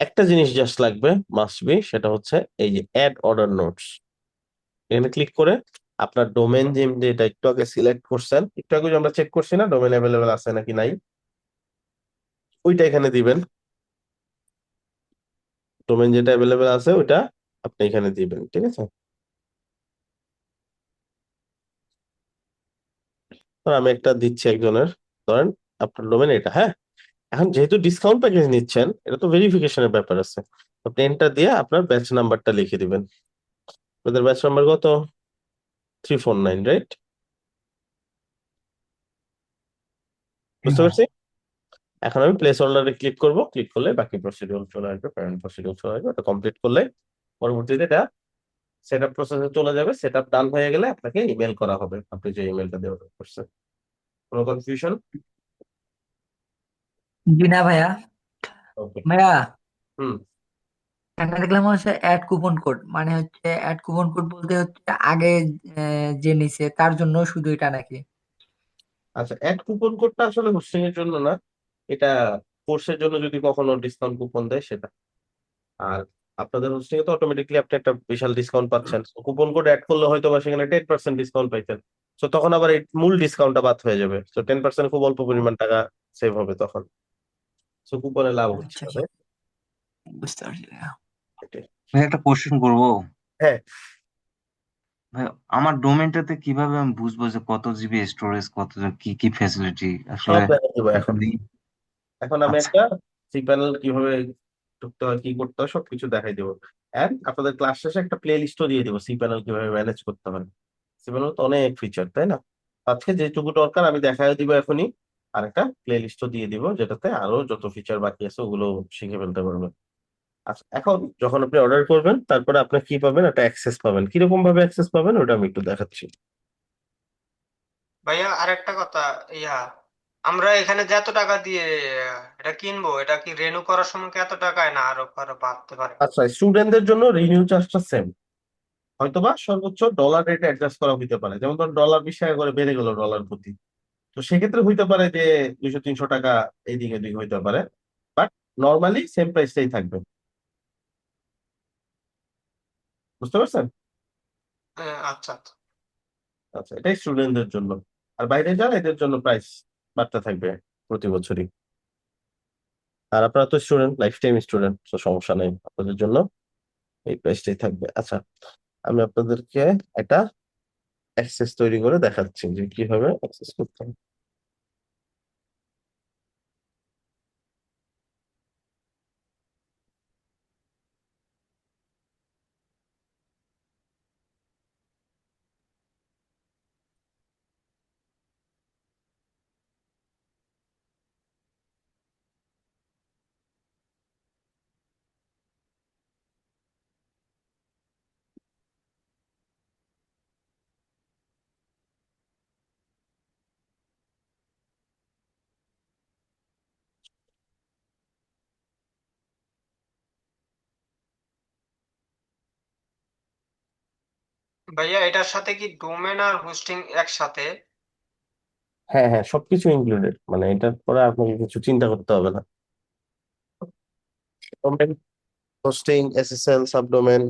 একটা জিনিস জাস্ট লাগবে, মাস্ট বি, সেটা হচ্ছে এই যে অ্যাড অর্ডার নোটস। এখানে ক্লিক করে আপনার ডোমেন যেটা একটু আগে সিলেক্ট করছেন, একটু আগে যে আমরা চেক করছি না ডোমেন অ্যাভেলেবেল আছে নাকি নাই, ওইটা এখানে দিবেন। ডোমেন যেটা অ্যাভেলেবেল আছে ওইটা আপনি এখানে দিবেন। ঠিক আছে, ধর আমি একটা দিচ্ছি একজনের, ধরেন আপনার ডোমেন এটা, হ্যাঁ। এখন যেহেতু ডিসকাউন্ট প্যাকেজ নিচ্ছেন, এটা তো ভেরিফিকেশনের ব্যাপার আছে, আপনি এন্টার দিয়ে আপনার ব্যাচ নাম্বারটা লিখে দিবেন। আপনাদের ব্যাচ নাম্বার কত? 349, রাইট? বুঝতে পারছি। এখন আমি প্লেস অর্ডারে ক্লিক করব, ক্লিক করলে বাকি প্রসিডিউর চলে আসবে, পেমেন্ট প্রসিডিউর চলে আসবে, এটা কমপ্লিট করলে পরবর্তীতে এটা সেট আপ প্রসেসে চলে যাবে। সেট আপ ডান হয়ে গেলে আপনাকে ইমেল করা হবে, আপনি যে ইমেলটা দেওয়া করছেন। কোনো কনফিউশন? জি না ভাইয়া। ওকে। ভাইয়া হুম। এখানে দেখলাম হচ্ছে অ্যাড কুপন কোড, মানে হচ্ছে অ্যাড কুপন কোড বলতে হচ্ছে আগে যে নিছে তার জন্য শুধু এটা নাকি? আচ্ছা, অ্যাড কুপন কোডটা আসলে হোস্টিং এর জন্য না, এটা কোর্সের জন্য যদি কখনো ডিসকাউন্ট কুপন দেয় সেটা। আর আপনাদের হোস্টিং এ তো অটোমেটিকলি আপনি একটা বিশাল ডিসকাউন্ট পাচ্ছেন, কুপন কোড অ্যাড করলে হয়তো বা সেখানে 10% ডিসকাউন্ট পাইতেন। তো তখন আবার এই মূল ডিসকাউন্টটা বাদ হয়ে যাবে, তো 10% খুব অল্প পরিমাণ টাকা সেভ হবে তখন। তো কুপনে লাভ হচ্ছে আচ্ছা না, আচ্ছা, তাই? বুঝতে পারছি ভাইয়া। এটাই। ভাই একটা কোশ্চেন করবো। হ্যাঁ, ভাই আমার ডোমেনটাতে কিভাবে আমি বুঝবো যে কত জিবি স্টোরেজ, কত কি কি ফ্যাসিলিটি আসলে? সব দেখা দেবো একটা এখন। link- এখন আমি আচ্ছা, একটা সি প্যানেল কিভাবে ঢুকতে হয়, কি করতে হয় সবকিছু দেখাই দেবো। এন্ড আপনাদের ক্লাস শেষে একটা প্লে লিস্টও দিয়ে দেবো সি প্যানেল কিভাবে ম্যানেজ করতে হয়। সি প্যানেল তো অনেক ফিচার, তাই না? আজকে যেটুকু দরকার আমি দেখাই দিব এখনই, আর একটা প্লে লিস্টও দিয়ে দিব যেটাতে আরো যত ফিচার বাকি আছে ওগুলো শিখে ফেলতে পারবেন। আচ্ছা, এখন যখন আপনি অর্ডার করবেন তারপরে আপনার কি পাবেন, একটা অ্যাক্সেস পাবেন। কিরকম ভাবে অ্যাক্সেস পাবেন ওটা আমি একটু দেখাচ্ছি। ভাইয়া আরেকটা কথা, ইয়া আমরা এখানে যে এত টাকা দিয়ে এটা কিনবো, এটা কি রেনু করার সময় কি এত টাকায় না আরো আরো বাড়তে পারে? আচ্ছা, স্টুডেন্টদের জন্য রিনিউ চার্জটা সেম, হয়তোবা সর্বোচ্চ ডলার রেটে অ্যাডজাস্ট করা হতে পারে, যেমন ধর ডলার 20 টাকা করে বেড়ে গেল ডলার প্রতি, তো সেক্ষেত্রে হইতে পারে যে 200-300 টাকা এইদিকে দিকে হইতে পারে, বাট নর্মালি সেম প্রাইসটাই থাকবে। বুঝতে পারছেন? হ্যাঁ, আচ্ছা আচ্ছা। আচ্ছা, এটাই স্টুডেন্টদের জন্য, আর বাইরে যারা এদের জন্য প্রাইস বাড়তে থাকবে প্রতি বছরই। আর আপনারা তো স্টুডেন্ট, লাইফ টাইম স্টুডেন্ট, তো সমস্যা নেই আপনাদের জন্য, এই প্রাইসটাই থাকবে। আচ্ছা, আমি আপনাদেরকে একটা অ্যাক্সেস তৈরি করে দেখাচ্ছি যে কিভাবে অ্যাক্সেস করতে হবে। ভাইয়া এটার সাথে কি ডোমেন আর হোস্টিং একসাথে? হ্যাঁ হ্যাঁ, সবকিছু ইনক্লুডেড, মানে এটার পরে আপনাকে কিছু চিন্তা করতে হবে না। ডোমেন, হোস্টিং, এসএসএল, সাবডোমেন,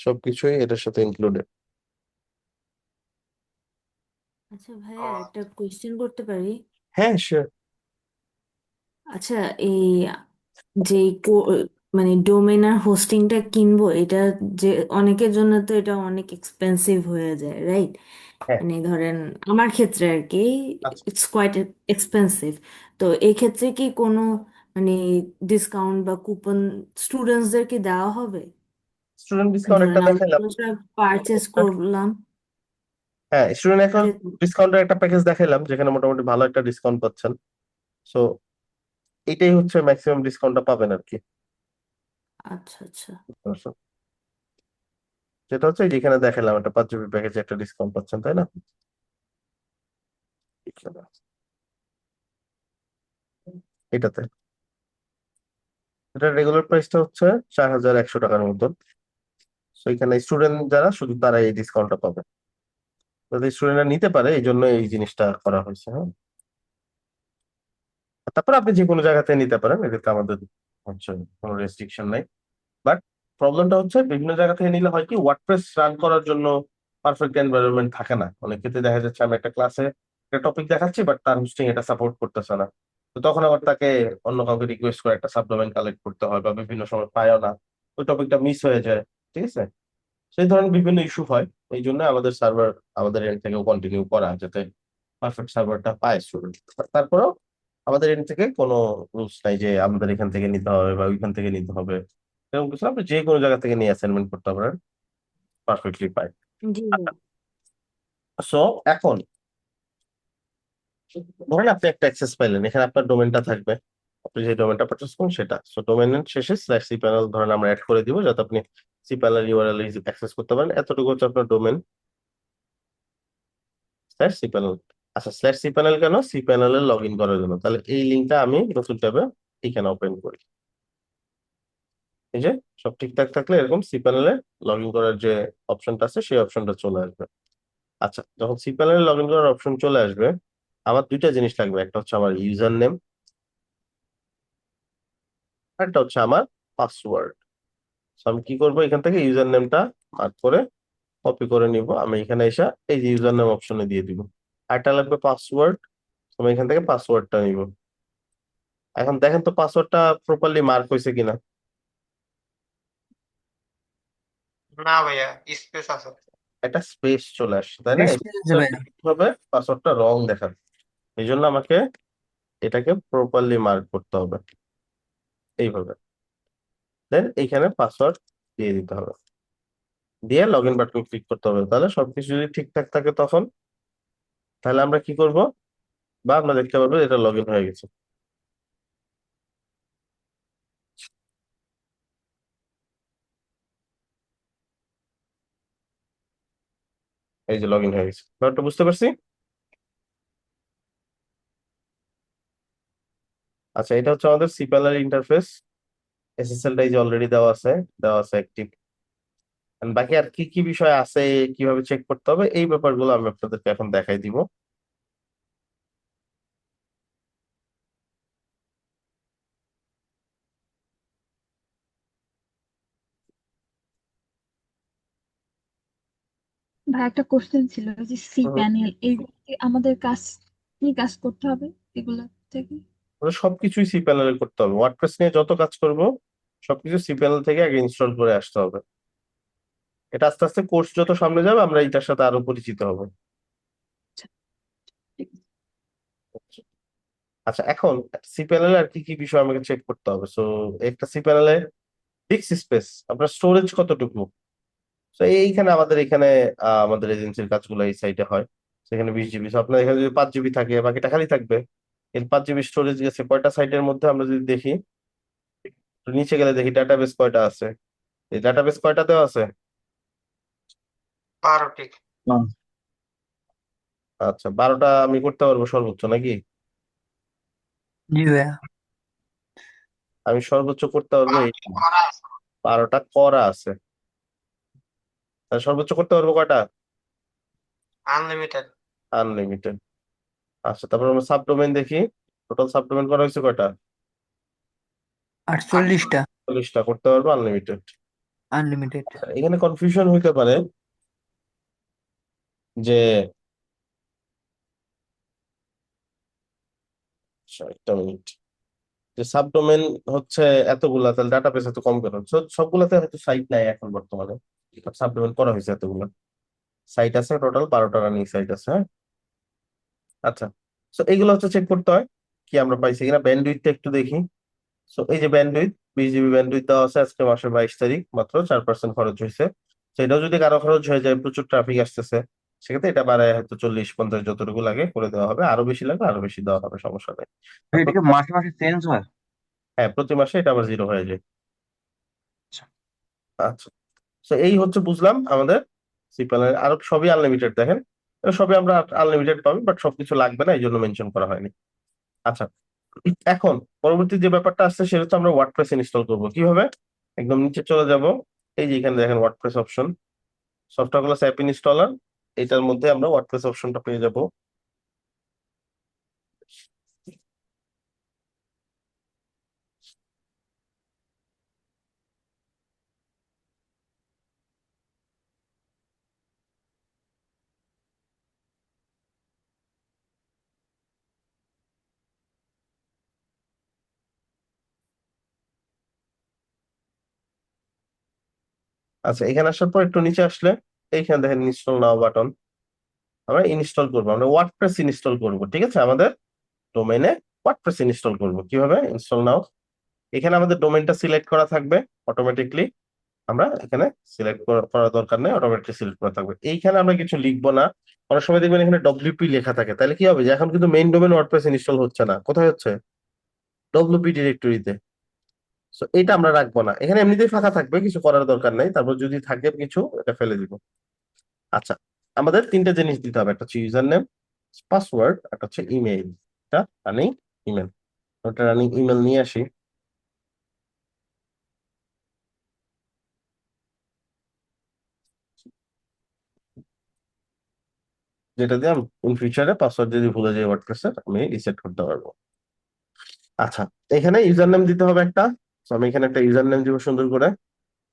সবকিছুই এটার সাথে ইনক্লুডেড। আচ্ছা ও ভাইয়া, একটা কোয়েশ্চেন করতে পারি? হ্যাঁ শিওর। আচ্ছা, এই যে মানে ডোমেন আর হোস্টিংটা কিনবো, এটা যে অনেকের জন্য তো এটা অনেক এক্সপেন্সিভ হয়ে যায়, রাইট? হ্যাঁ, মানে ধরেন আমার ক্ষেত্রে আর কি, আচ্ছা, ইটস কোয়াইট এক্সপেন্সিভ। তো এই ক্ষেত্রে কি কোনো মানে ডিসকাউন্ট বা কুপন স্টুডেন্টসদের কি দেওয়া হবে? স্টুডেন্ট ডিসকাউন্ট ধরেন একটা আমরা দেখাইলাম। পারচেস করলাম। হ্যাঁ, স্টুডেন্ট এখন যে- ডিসকাউন্টের একটা প্যাকেজ দেখাইলাম যেখানে মোটামুটি ভালো একটা ডিসকাউন্ট পাচ্ছেন। সো এটাই হচ্ছে ম্যাক্সিমাম ডিসকাউন্টটা পাবেন আর কি। আচ্ছা আচ্ছা। বুঝতে যেটা হচ্ছে এই যেখানে দেখালাম একটা 5 জিবি প্যাকেজে একটা ডিসকাউন্ট পাচ্ছেন, তাই না? এখানে, এটাতে এটা রেগুলার প্রাইসটা হচ্ছে 4100 টাকার মতন। সো এখানে স্টুডেন্ট যারা, শুধু তারা এই ডিসকাউন্টটা পাবে, যাতে স্টুডেন্টরা নিতে পারে, এই জন্য এই জিনিসটা করা হয়েছে। হ্যাঁ, তারপর আপনি যে কোনো জায়গাতে নিতে পারেন, এটাতে আমাদের হচ্ছে কোনো রেস্ট্রিকশন নাই। বাট প্রবলেমটা হচ্ছে বিভিন্ন জায়গা থেকে নিলে হয় কি, ওয়ার্ডপ্রেস রান করার জন্য পারফেক্ট এনভায়রনমেন্ট থাকে না। অনেক ক্ষেত্রে দেখা যাচ্ছে আমি একটা ক্লাসে একটা টপিক দেখাচ্ছি, বাট তার হোস্টিং এটা সাপোর্ট করতেছে না। তো তখন আবার তাকে অন্য কাউকে রিকোয়েস্ট করে একটা সাবডোমেন কালেক্ট করতে হয়, বা বিভিন্ন সময় পায়ও না, ওই টপিকটা মিস হয়ে যায়। ঠিক আছে, সেই ধরনের বিভিন্ন ইস্যু হয়। এই জন্য আমাদের সার্ভার, আমাদের এন্ড থেকেও কন্টিনিউ করা, যাতে পারফেক্ট সার্ভারটা পায় স্টুডেন্ট। তারপরেও আমাদের এন্ড থেকে কোনো রুলস নাই যে আমাদের এখান থেকে নিতে হবে বা ওইখান থেকে নিতে হবে, এরকম কিছু না। আপনি যে কোনো জায়গা থেকে নিয়ে অ্যাসাইনমেন্ট করতে পারেন, পারফেক্টলি পাই। জি ভাইয়া। সো এখন ধরেন আপনি একটা অ্যাক্সেস পাইলেন, এখানে আপনার ডোমেনটা থাকবে, আপনি যে ডোমেনটা পারচেস করুন সেটা। সো ডোমেনের শেষে স্ল্যাশ সি প্যানেল ধরেন আমরা অ্যাড করে দিব, যাতে আপনি সি প্যানেল ইউআরএল অ্যাক্সেস করতে পারেন। এতটুকু হচ্ছে আপনার ডোমেন স্ল্যাশ সি প্যানেল। আচ্ছা, স্ল্যাশ সি প্যানেল কেন? সি প্যানেলে লগ ইন করার জন্য। তাহলে এই লিঙ্কটা আমি নতুন ট্যাবে এখানে ওপেন করি। এই যে সব ঠিকঠাক থাকলে এরকম সি প্যানেলে লগ ইন করার যে অপশনটা আছে সেই অপশনটা চলে আসবে। আচ্ছা, যখন সি প্যানেলে লগ ইন করার অপশন চলে আসবে, আমার দুইটা জিনিস লাগবে। একটা হচ্ছে আমার ইউজার নেম, আর একটা হচ্ছে আমার পাসওয়ার্ড। আমি কি করবো, এখান থেকে ইউজার নেমটা মার্ক করে কপি করে নিব, আমি এখানে এসে এই যে ইউজার নেম অপশনে দিয়ে দিব। আরেকটা লাগবে পাসওয়ার্ড, আমি এখান থেকে পাসওয়ার্ডটা নিব। এখন দেখেন তো পাসওয়ার্ডটা প্রপারলি মার্ক হয়েছে কিনা। না ভাইয়া, স্পেস আছে। একটা স্পেস চলে আসছে, তাই না? এক্সপিরিয়েন্স ভাইয়া। কিভাবে পাসওয়ার্ডটা রং দেখাবে, এই জন্য আমাকে এটাকে প্রপারলি মার্ক করতে হবে এইভাবে। দেন এইখানে পাসওয়ার্ড দিয়ে দিতে হবে, দিয়ে লগ ইন বাটন ক্লিক করতে হবে। তাহলে সবকিছু যদি ঠিকঠাক থাকে তখন, তাহলে আমরা কি করব, বা আমরা দেখতে পারবো এটা লগ ইন হয়ে গেছে। এই যে লগ ইন হয়ে গেছে, ব্যাপারটা বুঝতে পারছি। আচ্ছা, এটা হচ্ছে আমাদের সিপ্যানেল ইন্টারফেস। এসএসএল টা এই যে অলরেডি দেওয়া আছে, দেওয়া আছে অ্যাক্টিভ। বাকি আর কি কি বিষয় আছে, কিভাবে চেক করতে হবে, এই ব্যাপারগুলো আমি আপনাদেরকে এখন দেখাই দিব। ভাই একটা কোশ্চেন ছিল, ওই যে সি হুম। প্যানেল, এই আমাদের কাজ কি কাজ করতে হবে এগুলা থেকে? আমরা সবকিছুই সি প্যানেলে করতে হবে, ওয়ার্ডপ্রেস নিয়ে যত কাজ করব সবকিছু সি প্যানেল থেকে আগে ইনস্টল করে আসতে হবে। এটা আস্তে আস্তে কোর্স যত সামনে যাবে আমরা এটার সাথে আরো পরিচিত হব। ঠিক আছে। আচ্ছা, এখন সি প্যানেলে আর কি কি বিষয় আমাকে চেক করতে হবে? সো একটা সি প্যানেলে ডিস্ক স্পেস, আপনার স্টোরেজ কতটুকু। তো এইখানে আমাদের এখানে আমাদের এজেন্সির কাজগুলো এই সাইটে হয়। সেখানে 20 জিবি, আপনার এখানে যদি 5 জিবি থাকে বাকিটা খালি থাকবে। এর 5 জিবি স্টোরেজ গেছে কয়টা সাইটের মধ্যে আমরা যদি দেখি, তো নিচে গেলে দেখি ডাটাবেস কয়টা আছে। এই ডাটাবেস কয়টা দেওয়া আছে? 12টি। আচ্ছা, 12টা আমি করতে পারবো সর্বোচ্চ নাকি? জি ভাইয়া। আমি সর্বোচ্চ করতে পারবো এই 12টা করা আছে। তাহলে সর্বোচ্চ করতে পারবো কয়টা? আনলিমিটেড। আনলিমিটেড। আচ্ছা, তারপর আমরা সাবডোমেন দেখি, টোটাল সাবডোমেন করা হয়েছে কয়টা? 48টা 40টা করতে পারবো আনলিমিটেড। আনলিমিটেড। এখানে কনফিউশন হইতে পারে যে আচ্ছা, একটা মিনিট, যে সাবডোমেন হচ্ছে এতগুলা, তাহলে ডাটাবেস এত কম কেন? সবগুলাতে হয়তো সাইট নাই এখন বর্তমানে, সাবডোমেন করা হয়েছে এতগুলা। সাইট আছে টোটাল 12টা রানিং সাইট আছে, হ্যাঁ। আচ্ছা, তো এইগুলো হচ্ছে চেক করতে হয় কি আমরা পাইছি কিনা। ব্যান্ডউইথটা একটু দেখি। সো এই যে ব্যান্ডউইথ, 20 জিবি ব্যান্ডউইথ দেওয়া আছে, আজকে মাসের 22 তারিখ, মাত্র 4% খরচ হয়েছে। সেটাও যদি কারো খরচ হয়ে যায়, প্রচুর ট্রাফিক আসতেছে, সেক্ষেত্রে এটা বাড়ায় হয়তো 40-50 যতটুকু লাগে করে দেওয়া হবে। আরো বেশি লাগলে আরো বেশি দেওয়া হবে, সমস্যা নেই। আর এটা কি মাসে মাসে চেঞ্জ হয়? হ্যাঁ, প্রতি মাসে এটা আবার জিরো হয়ে যায়। আচ্ছা। আচ্ছা, তো এই হচ্ছে বুঝলাম আমাদের সি প্যানেল। আর সবই আনলিমিটেড দেখেন, এগুলো সবই আমরা আনলিমিটেড পাবো, বাট সবকিছু লাগবে না, এই জন্য মেনশন করা হয়নি। আচ্ছা, এখন পরবর্তী যে ব্যাপারটা আসছে সেটা হচ্ছে আমরা ওয়ার্ডপ্রেস ইনস্টল করব কিভাবে। একদম নিচে চলে যাব, এই যে এখানে দেখেন WordPress option, software class app installer, এটার মধ্যে আমরা ওয়ার্ডপ্রেস অপশনটা পেয়ে যাব। আচ্ছা, এখানে আসার পর একটু নিচে আসলে এইখানে দেখেন ইনস্টল নাও বাটন। আমরা ইনস্টল করবো, আমরা ওয়ার্ডপ্রেস ইনস্টল করব, ঠিক আছে। আমাদের ডোমেইনে ওয়ার্ডপ্রেস ইনস্টল করব কিভাবে, ইনস্টল নাও। এখানে আমাদের ডোমেইনটা সিলেক্ট করা থাকবে অটোমেটিকলি, আমরা এখানে সিলেক্ট করার দরকার নেই, অটোমেটিকলি সিলেক্ট করা থাকবে। এইখানে আমরা কিছু লিখবো না। অনেক সময় দেখবেন এখানে ডব্লিউপি লেখা থাকে, তাহলে কি হবে যে এখন কিন্তু মেইন ডোমেন ওয়ার্ডপ্রেস ইনস্টল হচ্ছে না, কোথায় হচ্ছে? ডব্লিউপি ডিরেক্টরিতে। সো এটা আমরা রাখবো না, এখানে এমনিতেই ফাঁকা থাকবে, কিছু করার দরকার নাই। তারপর যদি থাকে কিছু, এটা ফেলে দিব। আচ্ছা, আমাদের তিনটা জিনিস দিতে হবে, একটা হচ্ছে ইউজার নেম, পাসওয়ার্ড, একটা হচ্ছে ইমেইল। এটা রানিং ইমেল, ওটা রানিং ইমেল নিয়ে আসি। যেটা দিয়ে আমি ইন ফিউচারে পাসওয়ার্ড যদি ভুলে যাই ওয়ার্ডপ্রেসের, আমি রিসেট করতে পারবো। আচ্ছা, এখানে ইউজার নেম দিতে হবে একটা। তো আমি এখানে একটা ইউজার নেম দিব সুন্দর করে,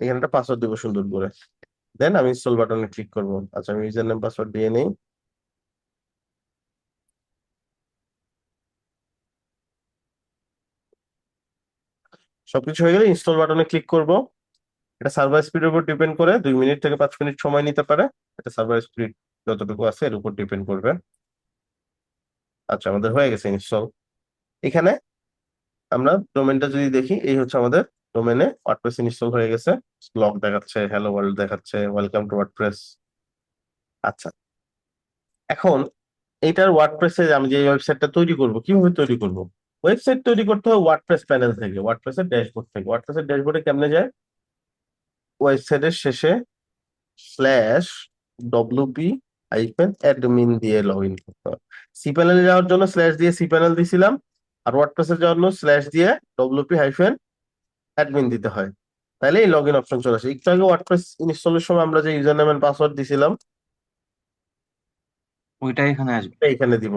এখানে একটা পাসওয়ার্ড দিব সুন্দর করে, দেন আমি ইনস্টল বাটনে ক্লিক করব। আচ্ছা, আমি ইউজার নেম পাসওয়ার্ড দিয়ে নেই। সবকিছু হয়ে গেলে ইনস্টল বাটনে ক্লিক করব। এটা সার্ভার স্পিডের উপর ডিপেন্ড করে, 2 মিনিট থেকে 5 মিনিট সময় নিতে পারে। এটা সার্ভার স্পিড যতটুকু আছে এর উপর ডিপেন্ড করবে। আচ্ছা, আমাদের হয়ে গেছে ইনস্টল। এখানে আমরা ডোমেনটা যদি দেখি, এই হচ্ছে আমাদের ডোমেনে ওয়ার্ডপ্রেস ইনস্টল হয়ে গেছে। ব্লগ দেখাচ্ছে, হ্যালো ওয়ার্ল্ড দেখাচ্ছে, ওয়েলকাম টু ওয়ার্ডপ্রেস। আচ্ছা, এখন এইটার ওয়ার্ডপ্রেসে আমি যে ওয়েবসাইটটা তৈরি করব, কিভাবে তৈরি করব? ওয়েবসাইট তৈরি করতে হয় ওয়ার্ডপ্রেস প্যানেল থেকে, ওয়ার্ডপ্রেসের ড্যাশবোর্ড থেকে। ওয়ার্ডপ্রেসের ড্যাশবোর্ডে কেমনে যায়? ওয়েবসাইটের শেষে স্ল্যাশ ডব্লিউপি হাইফেন অ্যাডমিন দিয়ে লগ ইন করতে হবে। সি প্যানেলে যাওয়ার জন্য স্ল্যাশ দিয়ে সি প্যানেল দিছিলাম, আর ওয়ার্ডপ্রেসে যাওয়ার জন্য স্ল্যাশ দিয়ে ডব্লিউপি হাইফেন অ্যাডমিন দিতে হয়। তাহলে এই লগ ইন অপশন চলে আসে। একটু আগে ওয়ার্ডপ্রেস ইনস্টলের সময় আমরা যে ইউজার নেম এন্ড পাসওয়ার্ড দিছিলাম, ওইটাই এখানে আসবে। এটা এখানে দিব,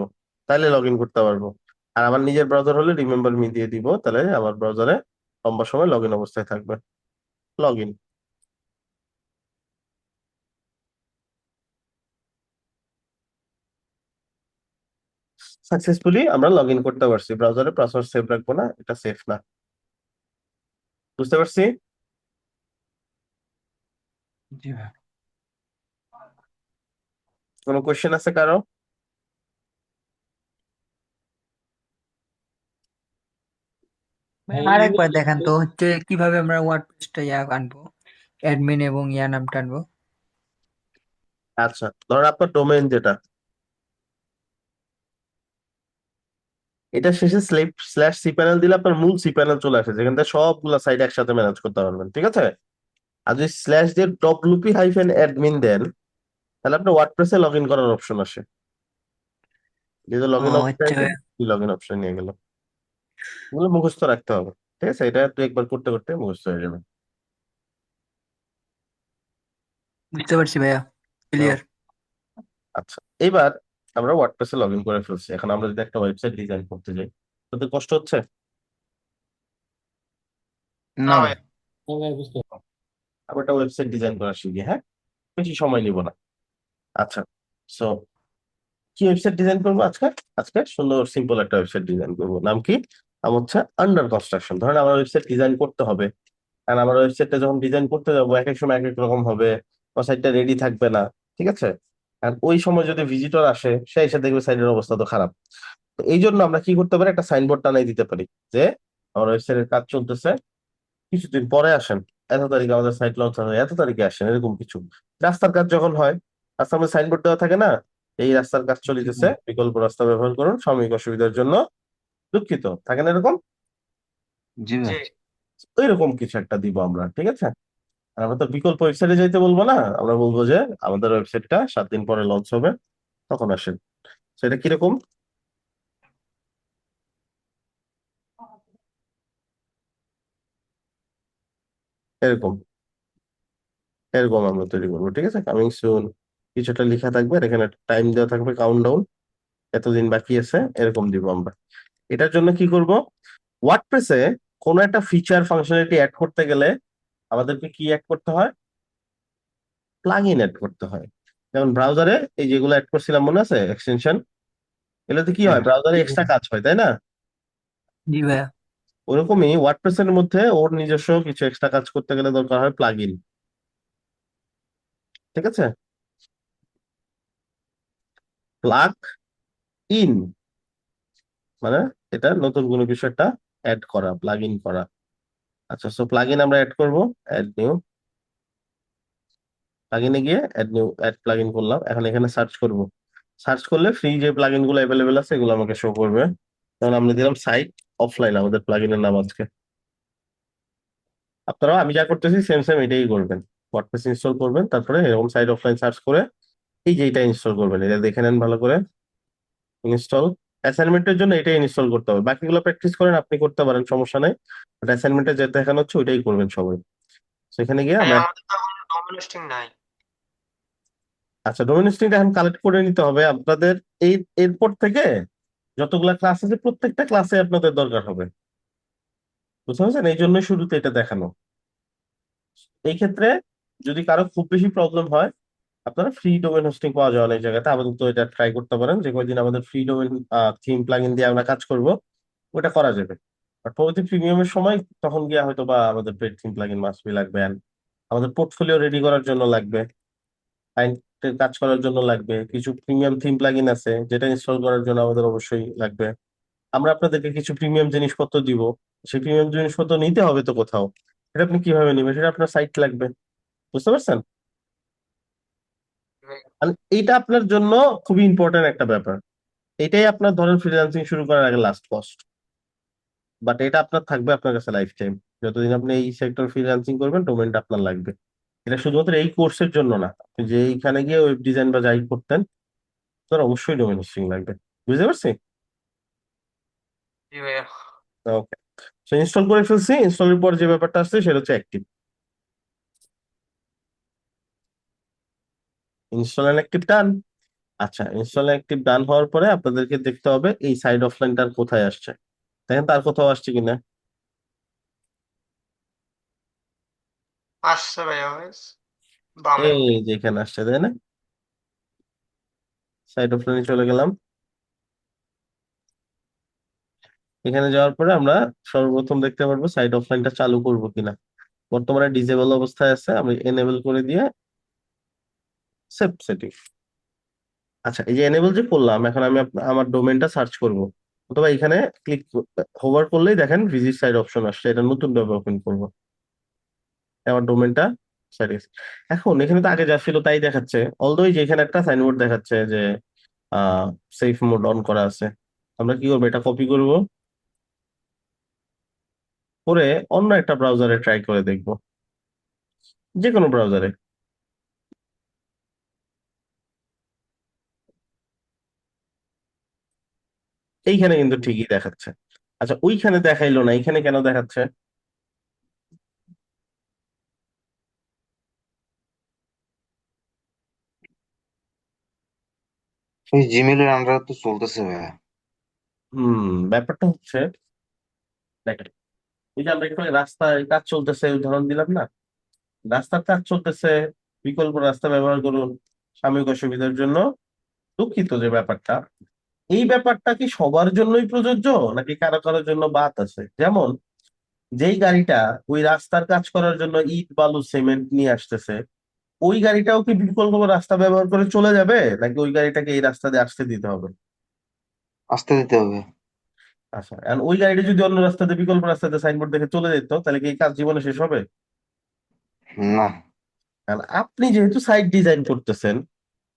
তাহলে লগ ইন করতে পারবো। আর আমার নিজের ব্রাউজার হলে রিমেম্বার মি দিয়ে দিব, তাহলে আমার ব্রাউজারে লম্বা সময় লগ ইন অবস্থায় থাকবে। Log in. সাকসেসফুলি আমরা লগ ইন করতে পারছি। ব্রাউজারে পাসওয়ার্ড সেভ রাখবো না, এটা সেফ না। বুঝতে পারছি? জি ভাই। কোনো কোয়েশ্চেন আছে কারো? ভাই আর ইমেল একবার দেখান তো হচ্ছে কিভাবে আমরা ওয়ার্ডপ্রেসটা আনবো, অ্যাডমিন এবং নামটা আনবো। আচ্ছা, ধরুন আপনার ডোমেইন যেটা, এটা শেষে স্ল্যাশ সি প্যানেল দিলে আপনার মূল সি প্যানেল চলে আসে, যেখান থেকে সবগুলা সাইট একসাথে ম্যানেজ করতে পারবেন, ঠিক আছে? আর যদি স্ল্যাশ দিয়ে ডব্লিউপি হাইফেন অ্যাডমিন দেন, তাহলে আপনার ওয়ার্ডপ্রেসে লগ ইন করার অপশন আসে। যেহেতু লগ ও ইন অপশন আচ্ছা আছে, লগ ইন অপশন নিয়ে গেল। এগুলো মুখস্থ রাখতে হবে, ঠিক আছে? এটা তুই একবার করতে করতে মুখস্থ হয়ে যাবে। বুঝতে পারছি ভাইয়া, ক্লিয়ার। আচ্ছা, এবার আমরা ওয়ার্ডপ্রেসে লগ ইন করে ফেলছি। এখন আমরা যদি একটা ওয়েবসাইট ডিজাইন করতে যাই, তোদের কষ্ট হচ্ছে? না না ভাই, ভাই। ভাই বুঝতে পারছি। আমরা একটা ওয়েবসাইট ডিজাইন করা শিখি, হ্যাঁ? বেশি সময় নিব না। আচ্ছা, সো কি ওয়েবসাইট ডিজাইন করবো আজকে? আজকে সুন্দর সিম্পল একটা ওয়েবসাইট ডিজাইন করবো। নাম কি? নাম হচ্ছে আন্ডার কনস্ট্রাকশন। ধরেন আমার ওয়েবসাইট ডিজাইন করতে হবে, কারণ আমার ওয়েবসাইটটা যখন ডিজাইন করতে যাবো এক এক সময় এক এক রকম হবে, ওয়েবসাইটটা রেডি থাকবে না, ঠিক আছে? আর ওই সময় যদি ভিজিটর আসে, সে এসে দেখবে সাইটের অবস্থা তো খারাপ। তো এই জন্য আমরা কি করতে পারি, একটা সাইনবোর্ড টানাই দিতে পারি যে আমার ওয়েবসাইটের কাজ চলতেছে, কিছুদিন পরে আসেন, এত তারিখে আমাদের সাইট লঞ্চ হবে, এত তারিখে আসেন, এরকম কিছু। রাস্তার কাজ যখন হয়, রাস্তার মধ্যে সাইনবোর্ড দেওয়া থাকে না, এই রাস্তার কাজ চলিতেছে, বিকল্প রাস্তা ব্যবহার করুন, সাময়িক অসুবিধার জন্য দুঃখিত, থাকে না এরকম? জি জি ভাই। ওইরকম কিছু একটা দিব আমরা, ঠিক আছে? আর আমরা তো বিকল্প ওয়েবসাইটে যাইতে বলবো না, আমরা বলবো যে আমাদের ওয়েবসাইটটা 7 দিন পরে লঞ্চ হবে, তখন আসেন। সেটা কিরকম? এরকম এরকম আমরা তৈরি করবো, ঠিক আছে? কামিং সুন কিছুটা লেখা থাকবে, আর এখানে টাইম দেওয়া থাকবে, কাউন্টডাউন, এতদিন বাকি আছে, এরকম দিব আমরা। এটার জন্য কি করব? ওয়ার্ডপ্রেসে কোনো একটা ফিচার ফাংশনালিটি অ্যাড করতে গেলে আমাদেরকে কি অ্যাড করতে হয়? প্লাগইন অ্যাড করতে হয়। যেমন ব্রাউজারে এই যেগুলো অ্যাড করছিলাম মনে আছে, এক্সটেনশন, এগুলোতে কি জি হয়, ভাই। ব্রাউজারে এক্সট্রা কাজ হয়, তাই না? জি ভাইয়া। ওরকমই ওয়ার্ডপ্রেসের মধ্যে ওর নিজস্ব কিছু এক্সট্রা কাজ করতে গেলে দরকার হয় প্লাগইন, ঠিক আছে? প্লাগ ইন মানে এটা নতুন কোনো কিছু একটা অ্যাড করা, প্লাগ ইন করা। আচ্ছা, সো প্লাগ ইন আমরা অ্যাড করবো, অ্যাড নিউ, প্লাগইনে গিয়ে অ্যাড প্লাগইন করলাম। এখন এখানে সার্চ করব, সার্চ করলে ফ্রি যে প্লাগইন গুলো অ্যাভেলেবেল আছে এগুলো আমাকে শো করবে। তখন আমরা দিলাম সাইট অফলাইন, আমাদের প্লাগইনের নাম আজকে। আপনারাও আমি যা করতেছি সেম সেম এটাই করবেন। ওয়ার্ডপ্রেস ইনস্টল করবেন, তারপরে এরকম সাইট অফলাইন সার্চ করে এই যে এটা ইনস্টল করবেন, এটা দেখে নেন ভালো করে। ইনস্টল, অ্যাসাইনমেন্টের জন্য এটাই ইনস্টল করতে হবে, বাকিগুলো প্র্যাকটিস করেন, আপনি করতে পারেন, সমস্যা নাই। বাট অ্যাসাইনমেন্টে যেটা দেখানো হচ্ছে ওইটাই করবেন সবাই। সেখানে গিয়ে ভাই, আমরা, আমাদের তো এখন ডোমেন হোস্টিং নাই। আচ্ছা ডোমেন নেমটা এখন কালেক্ট করে নিতে হবে আপনাদের। এই এরপর থেকে যতগুলা ক্লাস আছে প্রত্যেকটা ক্লাসে আপনাদের দরকার হবে, বুঝতে পারছেন? এই জন্য শুরুতে এটা দেখানো। এই ক্ষেত্রে যদি কারো খুব বেশি প্রবলেম হয়, আপনারা ফ্রি ডোমেন হোস্টিং পাওয়া যায় অনেক জায়গাতে, আপাতত এটা ট্রাই করতে পারেন। যে কয়দিন আমাদের ফ্রি ডোমেন থিম প্লাগইন দিয়ে আমরা কাজ করব, ওটা করা যাবে। আর পরবর্তী প্রিমিয়ামের সময় তখন গিয়ে হয়তো বা আমাদের paid theme plugin must be লাগবে, and আমাদের পোর্টফোলিও রেডি করার জন্য লাগবে, ক্লায়েন্টের কাজ করার জন্য লাগবে, কিছু প্রিমিয়াম থিম প্লাগইন আছে যেটা ইনস্টল করার জন্য আমাদের অবশ্যই লাগবে। আমরা আপনাদেরকে কিছু প্রিমিয়াম জিনিসপত্র দিব, সেই প্রিমিয়াম জিনিসপত্র নিতে হবে তো কোথাও, সেটা আপনি কিভাবে নেবেন, সেটা আপনার সাইট লাগবে, বুঝতে পারছেন? আর এইটা আপনার জন্য খুবই ইম্পর্টেন্ট একটা ব্যাপার। এটাই আপনার ধরেন ফ্রিল্যান্সিং শুরু করার আগে লাস্ট কস্ট, বাট এটা আপনার থাকবে আপনার কাছে লাইফ টাইম। যতদিন আপনি এই সেক্টর ফ্রিল্যান্সিং করবেন ডোমেনটা আপনার লাগবে। এটা শুধুমাত্র এই কোর্সের জন্য না, আপনি যে এইখানে গিয়ে ওয়েব ডিজাইন বা যাই করতেন, আপনার অবশ্যই ডোমেন হোস্টিং লাগবে। বুঝতে পারছি? জি ভাইয়া। ওকে, সো ইনস্টল করে ফেলছি। ইনস্টলের পর যে ব্যাপারটা আসছে সেটা হচ্ছে অ্যাক্টিভ, ইনস্টল এন্ড অ্যাক্টিভ ডান। আচ্ছা, ইনস্টল অ্যাক্টিভ ডান হওয়ার পরে আপনাদেরকে দেখতে হবে এই সাইড অফলাইনটার কোথায় আসছে, দেখেন তার কোথাও আসছে কিনা। আসছে ভাইয়া, বামে। এই যে এখানে আসছে, তাই না? সাইড অফলাইনে চলে গেলাম, এখানে যাওয়ার পরে আমরা সর্বপ্রথম দেখতে পারবো সাইট অফলাইনটা চালু করব কিনা। বর্তমানে ডিসেবল অবস্থায় আছে, আমি এনেবল করে দিয়ে সেভ সেটিং। আচ্ছা, এই যে এনেবল যে করলাম, এখন আমি আমার ডোমেনটা সার্চ করব, অথবা এখানে ক্লিক হোভার করলেই দেখেন ভিজিট সাইট অপশন আসছে, এটা নতুন ট্যাবে ওপেন করবো। আমার ডোমেনটা সাইট। এখন এখানে তো আগে যা ছিল তাই দেখাচ্ছে, অলদো যে এখানে একটা সাইনবোর্ড দেখাচ্ছে যে সেফ মোড অন করা আছে। আমরা কি করবো, এটা কপি করব, করে অন্য একটা ব্রাউজারে ট্রাই করে দেখব, যে কোনো ব্রাউজারে। এইখানে কিন্তু ঠিকই দেখাচ্ছে। আচ্ছা, ওইখানে দেখাইলো না, এইখানে কেন দেখাচ্ছে? ওই জিমেলের আন্ডারে তো চলতেছে ভাইয়া। ব্যাপারটা হচ্ছে, দেখেন, এই যে আমরা একটু আগে রাস্তায় কাজ চলতেছে উদাহরণ দিলাম না, রাস্তার কাজ চলতেছে, বিকল্প রাস্তা ব্যবহার করুন সাময়িক অসুবিধার জন্য। দুঃখিত যে ব্যাপারটা, এই ব্যাপারটা কি সবার জন্যই প্রযোজ্য, নাকি কারো কারোর জন্য বাদ আছে? যেমন যেই গাড়িটা ওই রাস্তার কাজ করার জন্য ইট বালু সিমেন্ট নিয়ে আসতেছে, ওই গাড়িটাও কি বিকল্প রাস্তা ব্যবহার করে চলে যাবে, নাকি ওই গাড়িটাকে এই রাস্তা দিয়ে আসতে দিতে হবে? আসতে দিতে হবে। আচ্ছা, আর ওই গাড়িটা যদি অন্য রাস্তাতে বিকল্প রাস্তাতে সাইনবোর্ড দেখে চলে যেত, তাহলে কি এই কাজ জীবনে শেষ হবে? না। কারণ আপনি যেহেতু সাইট ডিজাইন করতেছেন,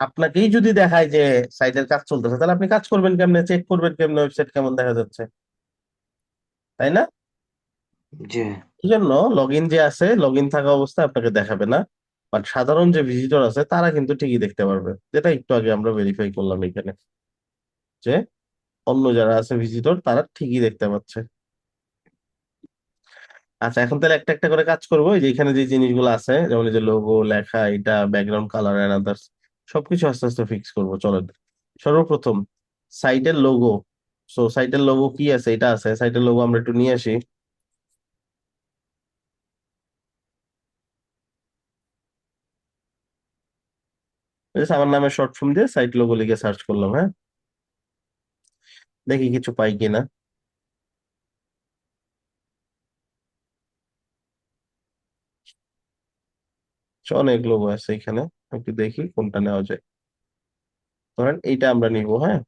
আপনাকেই যদি দেখায় যে সাইটের কাজ চলতেছে, তাহলে আপনি কাজ করবেন কেমনে, চেক করবেন কেমনে ওয়েবসাইট কেমন দেখা যাচ্ছে, তাই না? জি। এই জন্য লগ ইন যে আছে, লগ ইন থাকা অবস্থায় আপনাকে দেখাবে না, বাট সাধারণ যে ভিজিটর আছে তারা কিন্তু ঠিকই দেখতে পারবে, যেটা একটু আগে আমরা ভেরিফাই করলাম এখানে, যে অন্য যারা আছে ভিজিটর তারা ঠিকই দেখতে পাচ্ছে। আচ্ছা, এখন তাহলে একটা একটা করে কাজ করবো। এই যে এখানে যে জিনিসগুলো আছে, যেমন এই যে লোগো লেখা, এটা ব্যাকগ্রাউন্ড কালার এন্ড আদার্স, সবকিছু আস্তে আস্তে ফিক্স করবো। চলেন, সর্বপ্রথম সাইটের লোগো। সাইটের লোগো কি আছে, এটা আছে, সাইটের লোগো আমরা একটু নিয়ে আসি। Just আমার নামে শর্ট ফর্ম দিয়ে সাইট লোগো লিখে সার্চ করলাম, হ্যাঁ, দেখি কিছু পাই কিনা। অনেক লোগো আছে এখানে, একটু দেখি কোনটা নেওয়া যায়। ধরেন এইটা আমরা নিব, হ্যাঁ,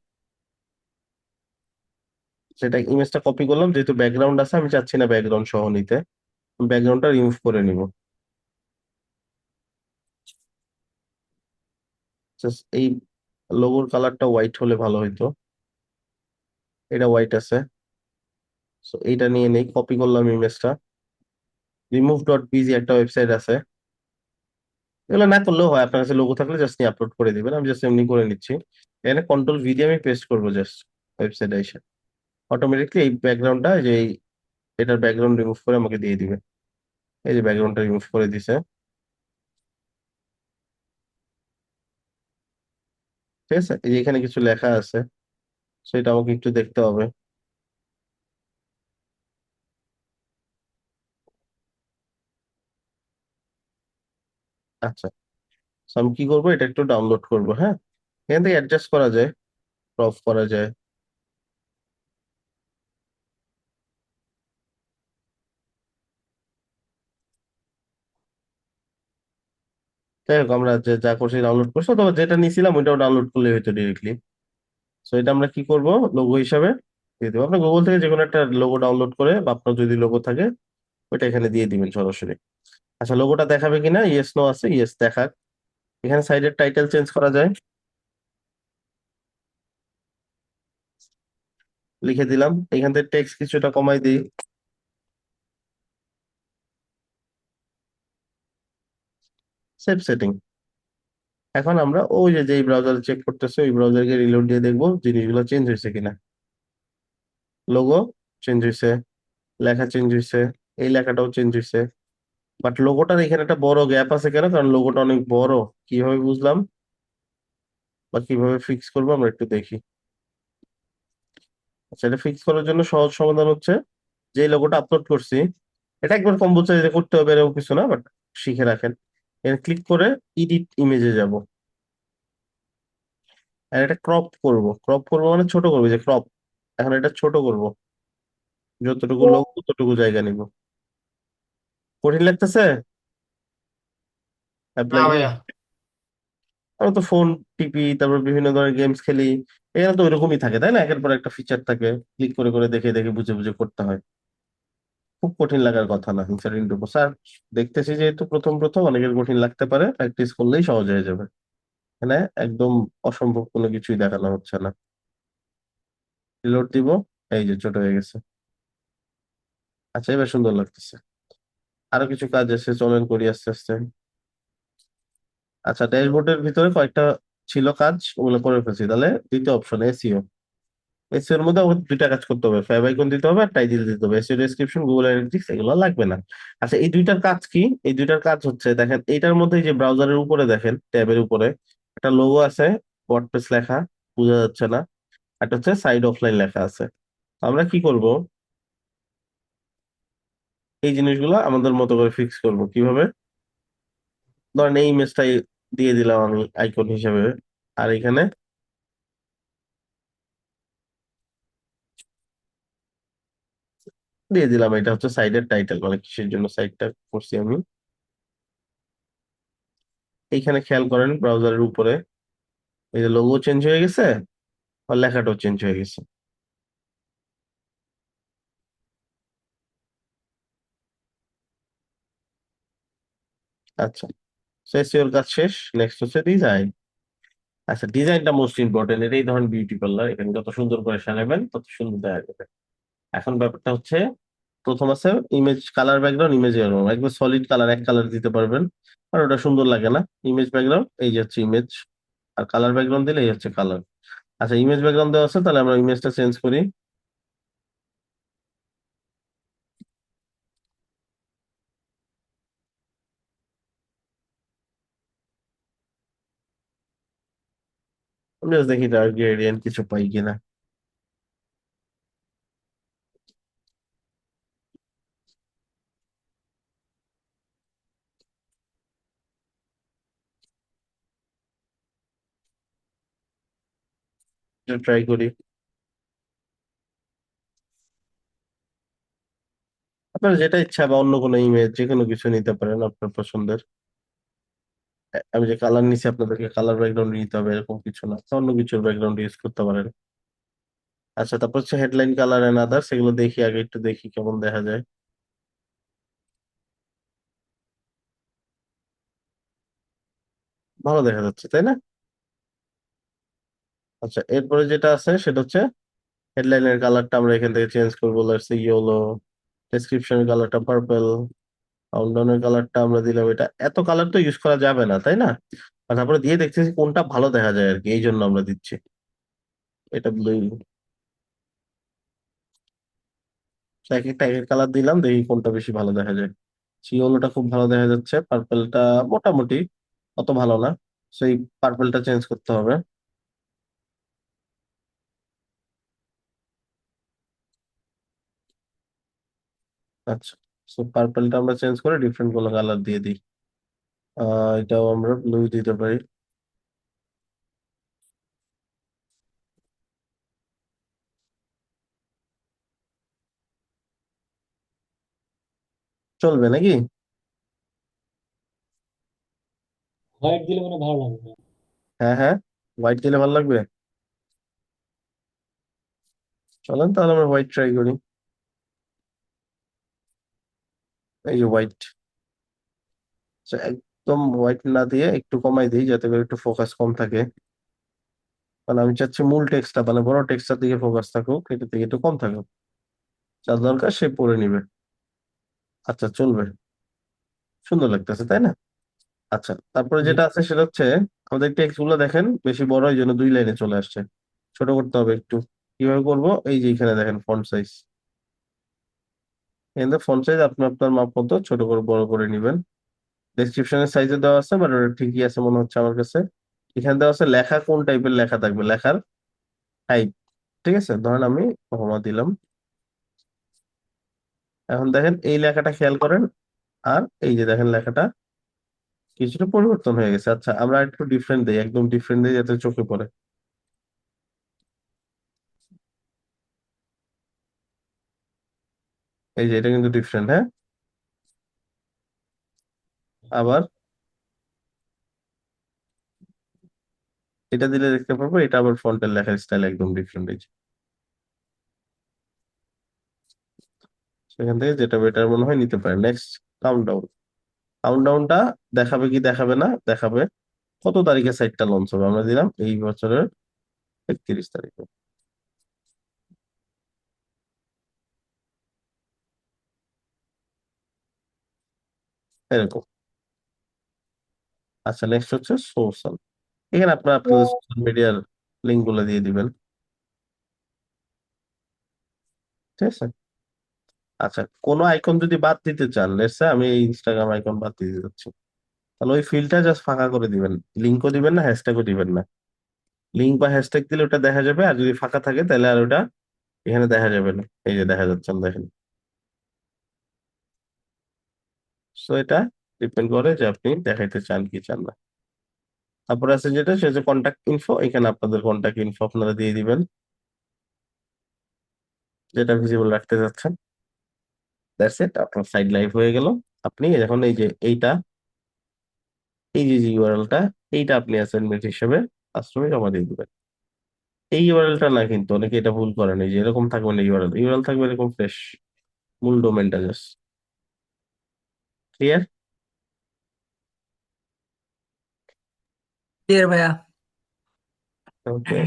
সেটা ইমেজটা কপি করলাম, যেহেতু ব্যাকগ্রাউন্ড আছে আমি চাচ্ছি না ব্যাকগ্রাউন্ড সহ নিতে, ব্যাকগ্রাউন্ডটা রিমুভ করে নিব। Just এই লোগোর কালারটা হোয়াইট হলে ভালো হইতো, এটা হোয়াইট আছে। এইটা নিয়ে নেই, কপি করলাম ইমেজটা। remove.bg একটা ওয়েবসাইট আছে, এগুলো না করলেও হয়, আপনার কাছে লোগো থাকলে জাস্ট নিয়ে আপলোড করে দিবেন, আমি জাস্ট এমনি করে নিচ্ছি। এখানে কন্ট্রোল ভি দিয়ে আমি পেস্ট করবো জাস্ট ওয়েবসাইটে এসে, অটোমেটিকলি এই ব্যাকগ্রাউন্ডটা, যে এটার ব্যাকগ্রাউন্ড রিমুভ করে আমাকে দিয়ে দিবে। এই যে ব্যাকগ্রাউন্ডটা রিমুভ করে দিছে, ঠিক আছে। এই যে এখানে কিছু লেখা আছে, সেটা আমাকে একটু দেখতে হবে। আচ্ছা, আমি কি করবো, এটা একটু ডাউনলোড করবো, হ্যাঁ, এখান থেকে অ্যাডজাস্ট করা যায়, ক্রপ করা যায়। যাই হোক, আমরা যে যা করছি ডাউনলোড করছি, অথবা যেটা নিয়েছিলাম ওইটাও ডাউনলোড করলে হয়তো ডিরেক্টলি। এটা আমরা কি করব, লোগো হিসাবে দিয়ে দেবো। আপনি গুগল থেকে যে কোনো একটা লোগো ডাউনলোড করে, বা আপনার যদি লোগো থাকে ওইটা এখানে দিয়ে দিবেন সরাসরি। আচ্ছা, লোগোটা দেখাবে কিনা, ইয়েস নো আছে, ইয়েস দেখাক। এখানে সাইডের টাইটেল চেঞ্জ করা যায়, লিখে দিলাম। এখান থেকে টেক্সট কিছুটা কমাই দিই, সেভ সেটিং। এখন আমরা ওই যে যেই ব্রাউজার চেক করতেছে ওই ব্রাউজারকে রিলোড দিয়ে দেখবো জিনিসগুলো চেঞ্জ হয়েছে কিনা। লোগো চেঞ্জ হয়েছে, লেখা চেঞ্জ হয়েছে, এই লেখাটাও চেঞ্জ হয়েছে, বাট লোগোটার এখানে একটা বড় গ্যাপ আছে কেন, কারণ লোগোটা অনেক বড়। কিভাবে বুঝলাম বা কিভাবে ফিক্স করবো আমরা একটু দেখি। আচ্ছা, এটা ফিক্স করার জন্য সহজ সমাধান হচ্ছে, যে লোগোটা আপলোড করছি, এটা একবার কম্বো চাইজে করতে হবে এরকম কিছু না, বাট শিখে রাখেন। এখানে ক্লিক করে এডিট ইমেজে যাব, আর এটা ক্রপ করব। ক্রপ করবো মানে ছোট করবো, যে ক্রপ, এখন এটা ছোট করব। যতটুকু লোক ততটুকু জায়গা নিব। কঠিন লাগতেছে না অ্যাপ্লাই করে? ভাইয়া। আমরা তো ফোন টিপি, তারপর বিভিন্ন ধরনের গেমস খেলি, এখানে তো ওইরকমই থাকে তাই না, একের পর একটা ফিচার থাকে, ক্লিক করে করে দেখে দেখে বুঝে বুঝে করতে হয়। খুব কঠিন লাগার কথা না ইনসার্ট ইন্টু পোস্ট। আর দেখতেছি যেহেতু প্রথম প্রথম অনেকের কঠিন লাগতে পারে, প্র্যাকটিস করলেই সহজ হয়ে যাবে। এখানে একদম অসম্ভব কোনো কিছুই দেখানো হচ্ছে না। রিলোড দিব, এই যে ছোট হয়ে গেছে। আচ্ছা, এবার সুন্দর লাগতেছে। আরো কিছু কাজ আছে, চলেন করি আস্তে আস্তে। আচ্ছা, ড্যাশবোর্ডের ভিতরে কয়েকটা ছিল কাজ, ওগুলো করে ফেলছি। তাহলে দ্বিতীয় অপশন এসইও। এসইও এর মধ্যে আমাকে দুইটা কাজ করতে হবে, ফেভ আইকন দিতে হবে আর টাইটেল দিতে হবে। এসইও ডেসক্রিপশন, গুগল অ্যানালিটিক্স এগুলো লাগবে না। আচ্ছা, এই দুইটার কাজ কি? এই দুইটার কাজ হচ্ছে, দেখেন এইটার মধ্যে যে ব্রাউজারের উপরে দেখেন ট্যাবের উপরে একটা লোগো আছে, ওয়ার্ডপ্রেস লেখা, বোঝা যাচ্ছে না। একটা হচ্ছে সাইড অফলাইন লেখা আছে। আমরা কি করব, এই জিনিসগুলো আমাদের মতো করে ফিক্স করব কিভাবে। ধরেন এই ইমেজটাই দিয়ে দিলাম আমি আইকন হিসেবে, আর এখানে দিয়ে দিলাম এটা হচ্ছে সাইডের টাইটেল, মানে কিসের জন্য সাইটটা করছি আমি। এইখানে খেয়াল করেন ব্রাউজারের উপরে এই যে লোগো চেঞ্জ হয়ে গেছে, আর লেখাটাও চেঞ্জ হয়ে গেছে। আচ্ছা, এসইওর কাজ শেষ। নেক্সট হচ্ছে ডিজাইন। আচ্ছা, ডিজাইনটা মোস্ট ইম্পর্টেন্ট। এটাই ধরেন বিউটি পার্লার, এখানে যত সুন্দর করে সাজাবেন তত সুন্দর দেখা যাবে। এখন ব্যাপারটা হচ্ছে, প্রথম আছে image colour background, image background একদম সলিড কালার, এক কালার দিতে পারবেন, আর ওটা সুন্দর লাগে না। ইমেজ ব্যাকগ্রাউন্ড, এই যে হচ্ছে ইমেজ, আর কালার ব্যাকগ্রাউন্ড দিলে এই হচ্ছে কালার। আচ্ছা, ইমেজ ব্যাকগ্রাউন্ড দেওয়া আছে, তাহলে আমরা ইমেজটা চেঞ্জ করি। আমি just দেখি ডার্ক গ্রেডিয়েন্ট কিছু পাই কিনা। ট্রাই করি। আপনার যেটা ইচ্ছা, বা অন্য কোনো ইমেজ যে কোনো কিছু নিতে পারেন আপনার পছন্দের। আমি যে কালার নিছি, আপনাদেরকে কালার ব্যাকগ্রাউন্ড নিতে হবে এরকম কিছু না, অন্য কিছুর ব্যাকগ্রাউন্ড ইউজ করতে পারেন। আচ্ছা, তারপর হচ্ছে হেডলাইন কালার এন্ড আদার্স, এগুলো দেখি আগে, একটু দেখি কেমন দেখা যায়। ভালো দেখা যাচ্ছে তাই না? আচ্ছা, এরপরে যেটা আছে সেটা হচ্ছে হেডলাইনের কালারটা আমরা এখান থেকে চেঞ্জ করবো, লেটস সে ইয়েলো। ডেসক্রিপশনের কালারটা পার্পল। কাউন্টডাউনের কালারটা আমরা দিলাম এটা। এত কালার তো ইউজ করা যাবে না তাই না? আর তারপরে দিয়ে দেখতেছি কোনটা ভালো দেখা যায় আর কি, এই জন্য আমরা দিচ্ছি। এটা ব্লু, এক একটা এক এক কালার দিলাম, দেখি কোনটা বেশি ভালো দেখা যায়। ইয়েলোটা খুব ভালো দেখা যাচ্ছে, পার্পলটা মোটামুটি অত ভালো না, সেই পার্পলটা চেঞ্জ করতে হবে। আচ্ছা, সো পার্পলটা আমরা চেঞ্জ করে ডিফারেন্ট কোনো কালার দিয়ে দিই। এটাও আমরা ব্লু দিতে পারি। চলবে নাকি? হোয়াইট দিলে মনে হয় ভালো লাগবে। হ্যাঁ হ্যাঁ, হোয়াইট দিলে ভালো লাগবে। চলেন তাহলে আমরা হোয়াইট ট্রাই করি। এই যে হোয়াইট, একদম হোয়াইট না দিয়ে একটু কমাই দিই, যাতে করে একটু ফোকাস কম থাকে। মানে আমি চাচ্ছি মূল টেক্সটটা, মানে বড় টেক্সটার দিকে ফোকাস থাকুক, এটা থেকে একটু কম থাকুক। যা দরকার সে পড়ে নিবে। আচ্ছা, চলবে। সুন্দর লাগতেছে তাই না? আচ্ছা, তারপরে জি। যেটা আছে সেটা হচ্ছে, আমাদের টেক্সট গুলো দেখেন বেশি বড়, এই জন্য দুই লাইনে চলে আসছে। ছোট করতে হবে একটু। কিভাবে করব, এই যে এখানে দেখেন ফন্ট সাইজ, এখানে ফন্ট সাইজ আপনি আপনার মাপ মতো ছোট করে বড় করে নিবেন। ডেসক্রিপশনের সাইজে দেওয়া আছে, বাট ওটা ঠিকই আছে মনে হচ্ছে আমার কাছে। এখানে দেওয়া আছে লেখা, কোন টাইপের লেখা থাকবে, লেখার টাইপ। ঠিক আছে, ধরেন আমি কমা দিলাম। এখন দেখেন এই লেখাটা খেয়াল করেন, আর এই যে দেখেন লেখাটা কিছুটা পরিবর্তন হয়ে গেছে। আচ্ছা, আমরা একটু ডিফারেন্ট দিই, একদম ডিফারেন্ট দিই যাতে চোখে পড়ে। এই যে এটা কিন্তু ডিফারেন্ট, হ্যাঁ। আবার এটা দিলে দেখতে পারবো এটা আবার ফন্টের লেখার স্টাইল একদম ডিফারেন্ট। এই যে সেখান থেকে যেটা বেটার মনে হয় নিতে পারেন। Next, countdown. কাউন্টডাউনটা দেখাবে কি দেখাবে না, দেখাবে কত তারিখে সাইটটা লঞ্চ হবে। আমরা দিলাম এই বছরের 31 তারিখে। এরকম। আচ্ছা, নেক্সট হচ্ছে সোশ্যাল। এখানে আপনারা আপনাদের সোশ্যাল মিডিয়ার লিঙ্ক গুলো দিয়ে দিবেন, ঠিক আছে। আচ্ছা, কোনো আইকন যদি বাদ দিতে চান, লেটস সে আমি এই ইনস্টাগ্রাম আইকন বাদ দিয়ে যাচ্ছি, তাহলে ওই ফিল্ডটা জাস্ট ফাঁকা করে দিবেন। লিঙ্কও দিবেন না, হ্যাশট্যাগও দিবেন না। লিঙ্ক বা হ্যাশট্যাগ দিলে ওটা দেখা যাবে, আর যদি ফাঁকা থাকে তাহলে আর ওটা এখানে দেখা যাবে না। এই যে দেখা যাচ্ছে, দেখেন। সো এটা ডিপেন্ড করে যে আপনি দেখাইতে চান কি চান না। তারপরে আছে যেটা, সে যে কন্ট্যাক্ট ইনফো, এখানে আপনাদের কন্ট্যাক্ট ইনফো আপনারা দিয়ে দিবেন, যেটা ভিজিবল রাখতে যাচ্ছেন। দ্যাটস ইট, আপনার সাইড লাইভ হয়ে গেল। আপনি এখন এই যে এইটা, এই যে ইউআরএলটা, এইটা আপনি অ্যাসাইনমেন্ট হিসেবে ক্লাসরুমে জমা দিয়ে দিবেন। এই ইউআরএলটা না, কিন্তু অনেকে এটা ভুল করেন। এই যে এরকম থাকবে না ইউআরএল, ইউআরএল থাকবে এরকম ফ্রেশ, মূল ডোমেনটা জাস্ট। ক্লিয়ার? ক্লিয়ার ভাইয়া। ওকে।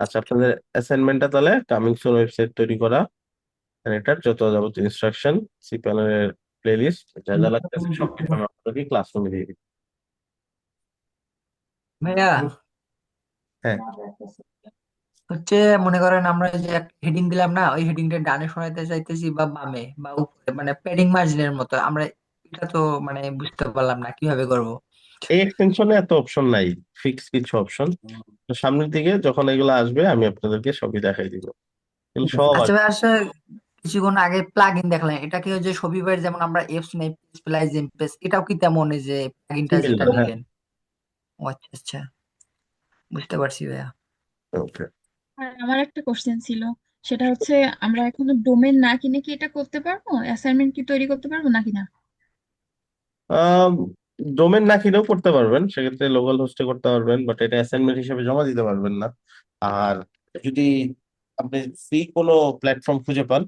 আচ্ছা, আপনাদের অ্যাসাইনমেন্টটা তাহলে কামিং সুন ওয়েবসাইট তৈরি করা, আর এটার যত যাবতীয় ইনস্ট্রাকশন, সি প্যানেলের প্লেলিস্ট, যা যা লাগতেছে সবকিছু আমি আপনাদেরকে ক্লাসরুমে দিয়ে দিই। ভাইয়া হ্যাঁ, হচ্ছে, মনে করেন আমরা যে একটা হেডিং দিলাম না, ওই হেডিংটা ডানে সরাইতে চাইতেছি বা বামে বা উপরে, মানে প্যাডিং মার্জিনের মতো আমরা, এটা তো মানে বুঝতে পারলাম না কিভাবে করব। এই এক্সটেনশনে এত অপশন নাই, ফিক্স কিছু অপশন। তো সামনের দিকে যখন এগুলো আসবে আমি আপনাদেরকে সবই দেখাই দিব, এগুলো সব আচ্ছা আসবে। ভাই, আসলে কিছুক্ষণ আগে প্লাগ ইন দেখলাম, এটা কি ওই যে শপিফাই যেমন আমরা এপস নেই, প্লাস এমপেস, এটাও কি তেমন, এই যে প্লাগইনটা যেটা Similar, হ্যাঁ। নিলেন? ও আচ্ছা আচ্ছা, বুঝতে পারছি ভাইয়া। ওকে। আর আমার একটা কোশ্চেন ছিল, সেটা হচ্ছে আমরা এখনো ডোমেন না কিনে কি এটা করতে পারবো? অ্যাসাইনমেন্ট কি তৈরি করতে পারবো নাকি না? ডোমেন না কিনেও করতে পারবেন, সেক্ষেত্রে লোকাল হোস্টে করতে পারবেন, বাট এটা অ্যাসাইনমেন্ট হিসেবে জমা দিতে পারবেন না। আর যদি আপনি ফ্রি কোনো প্ল্যাটফর্ম খুঁজে পান,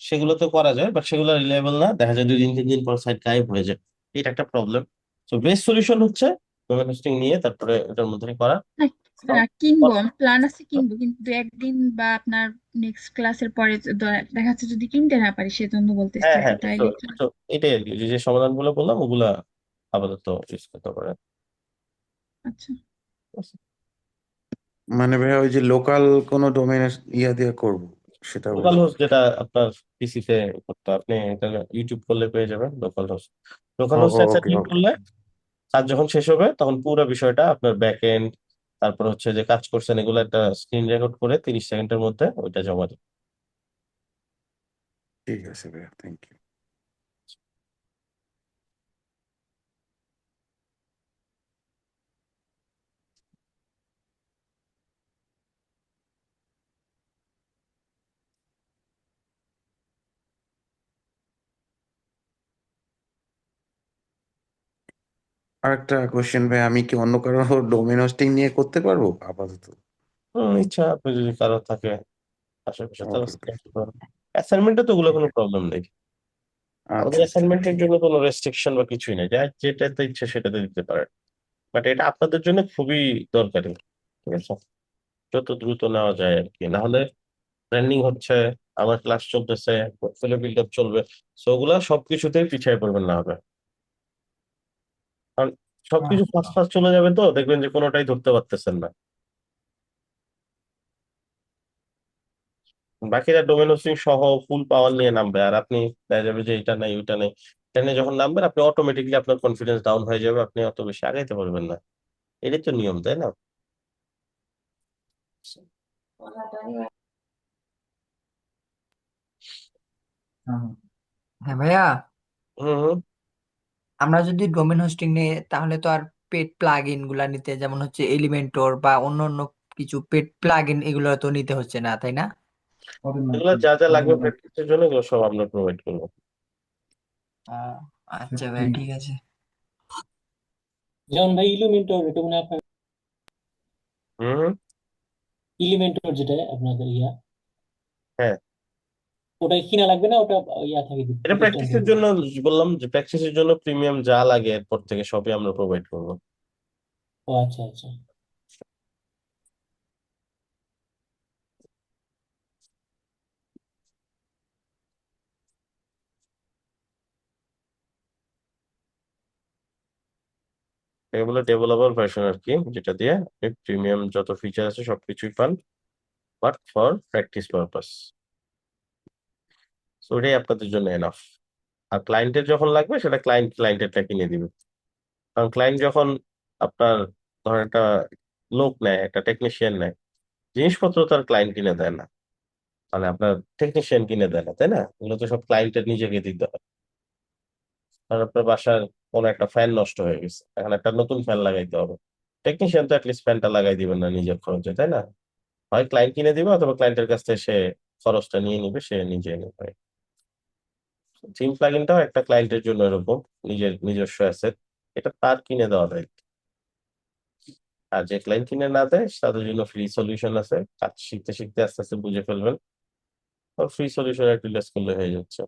সেগুলোতে করা যায়, বাট সেগুলো রিলায়েবল না, দেখা যায় 2 দিন 3 দিন পর সাইট গায়েব হয়ে যায়। এটা একটা প্রবলেম। তো বেস্ট সলিউশন হচ্ছে ডোমেন হোস্টিং নিয়ে তারপরে এটার মধ্যে করা। না, কিনবো, আমি প্ল্যান আছে কিনবো, কিন্তু একদিন বা আপনার নেক্সট ক্লাসের পরে দেখা যাচ্ছে যদি কিনতে না পারি, সেজন্য বলতেছি হ্যাঁ আর কি, হ্যাঁ, তো তাইলে একটু। তো এটাই আর কি, যে যে সমাধানগুলো বললাম ওগুলা আপাতত ইউজ করতে পারেন। আচ্ছা। মানে ভাইয়া ওই যে লোকাল কোনো ডোমেইন ইয়া দিয়ে করব সেটা লোকাল বলছি। হোস্ট যেটা আপনার পিসিতে করতে, আপনি এটা ইউটিউব করলে পেয়ে যাবেন লোকাল হোস্ট। লোকাল হোস্টে একটা ওকে ক্লিক ওকে। করলে কাজ যখন শেষ হবে তখন পুরো বিষয়টা আপনার ব্যাক এন্ড, তারপর হচ্ছে যে কাজ করছেন এগুলো একটা স্ক্রিন রেকর্ড করে 30 সেকেন্ডের মধ্যে ওইটা জমা দিন। ঠিক আছে ভাইয়া, থ্যাংক ইউ। আরেকটা কোশ্চেন ভাই, আমি কি অন্য কারো ডোমেন হোস্টিং নিয়ে করতে পারবো আপাতত? ইচ্ছা আপনি যদি কারো থাকে আশেপাশে, তাহলে ওকে ওকে। অ্যাসাইনমেন্টে তো ওগুলো কোনো প্রবলেম নেই। আমাদের আচ্ছা আচ্ছা। অ্যাসাইনমেন্টের জন্য কোনো রেস্ট্রিকশন বা কিছুই নেই, যা যেটাতে ইচ্ছে সেটাতে দিতে পারেন। বাট এটা আপনাদের জন্য খুবই দরকারি, ঠিক আছে, যত দ্রুত নেওয়া যায় আর কি। না হলে ট্রেন্ডিং হচ্ছে, আমার ক্লাস চলতেছে, পোর্টফোলিও বিল্ড আপ চলবে, সো ওগুলা সবকিছুতেই পিছিয়ে পড়বেন না হবে। কারণ সবকিছু ফাস্ট ফাস্ট চলে যাবে, তো দেখবেন যে কোনোটাই ধরতে পারতেছেন না। বাকিরা ডোমেন হোস্টিং সহ ফুল পাওয়ার নিয়ে নামবে, আর আপনি দেখা যাবে যে এটা নাই ওইটা নেই। এটা নিয়ে যখন নামবেন আপনি অটোমেটিকলি আপনার কনফিডেন্স ডাউন হয়ে যাবে, আপনি অত বেশি আগাইতে পারবেন না। এটাই তো নিয়ম, তাই না? হুম। হ্যাঁ ভাইয়া, হম হম। আমরা যদি ডোমেন হোস্টিং নিই তাহলে তো আর পেড প্লাগ ইন গুলা নিতে, যেমন হচ্ছে এলিমেন্টর বা অন্য অন্য কিছু পেড প্লাগ ইন, এগুলো তো নিতে হচ্ছে না, তাই না? এগুলো যা যা লাগবে প্র্যাকটিসের জন্য এগুলো সব আমরা প্রোভাইড করবো। আহ, আচ্ছা ভাই, ঠিক আছে। যেমন ভাই ইলুমিনেটর, এটা মনে হয় আপনার হুম। ইলিমেন্টর, যেটা আপনাদের ইয়া, হ্যাঁ, ওটা কিনা লাগবে না? ওটা ইয়া থাকে, এটা প্রতিষ্ঠান প্র্যাকটিসের থেকে জন্য বললাম যে প্র্যাকটিসের জন্য প্রিমিয়াম যা লাগে এরপর থেকে সবই আমরা প্রোভাইড করবো। ও আচ্ছা আচ্ছা। এগুলো ডেভেলপার ভার্সন আর কি, যেটা দিয়ে আপনি প্রিমিয়াম যত ফিচার আছে সবকিছুই পান, but for practice purpose. So ওটাই আপনাদের জন্য এনাফ। আর ক্লায়েন্টের যখন লাগবে সেটা ক্লায়েন্টেরটা কিনে দিবে। কারণ ক্লায়েন্ট যখন আপনার ধরেন একটা লোক নেয়, একটা টেকনিশিয়ান নেয়, জিনিসপত্র তার ক্লায়েন্ট কিনে দেয় না, মানে আপনার টেকনিশিয়ান কিনে দেয় না, তাই না? এগুলো তো সব ক্লায়েন্টের নিজেকে দিতে হয়। কারণ আপনার বাসার কোনো একটা ফ্যান নষ্ট হয়ে গেছে, এখন একটা নতুন ফ্যান লাগাইতে হবে, টেকনিশিয়ান তো অ্যাটলিস্ট ফ্যানটা লাগাই দিবেন না নিজের খরচে, তাই না? হয় ক্লায়েন্ট কিনে দিবে অথবা ক্লায়েন্টের কাছ থেকে সে খরচটা নিয়ে নিবে, সে নিজে নেবে। থিম প্লাগইনটাও একটা ক্লায়েন্টের জন্য এরকম নিজের নিজস্ব অ্যাসেট, এটা তার কিনে দেওয়া দায়িত্ব। আর যে ক্লায়েন্ট কিনে না দেয় তাদের জন্য ফ্রি সলিউশন আছে, কাজ শিখতে শিখতে আস্তে আস্তে বুঝে ফেলবেন, ফ্রি সলিউশন একটু লেস করলে হয়ে যাচ্ছে।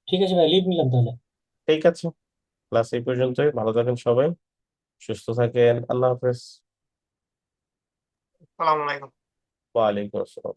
ঠিক আছে ভাই, লিভ নিলাম তাহলে। ঠিক আছে, ক্লাস এই পর্যন্তই। ভালো থাকেন সবাই, সুস্থ থাকেন। আল্লাহ হাফেজ। আসসালামু আলাইকুম। ওয়ালাইকুম আসসালাম।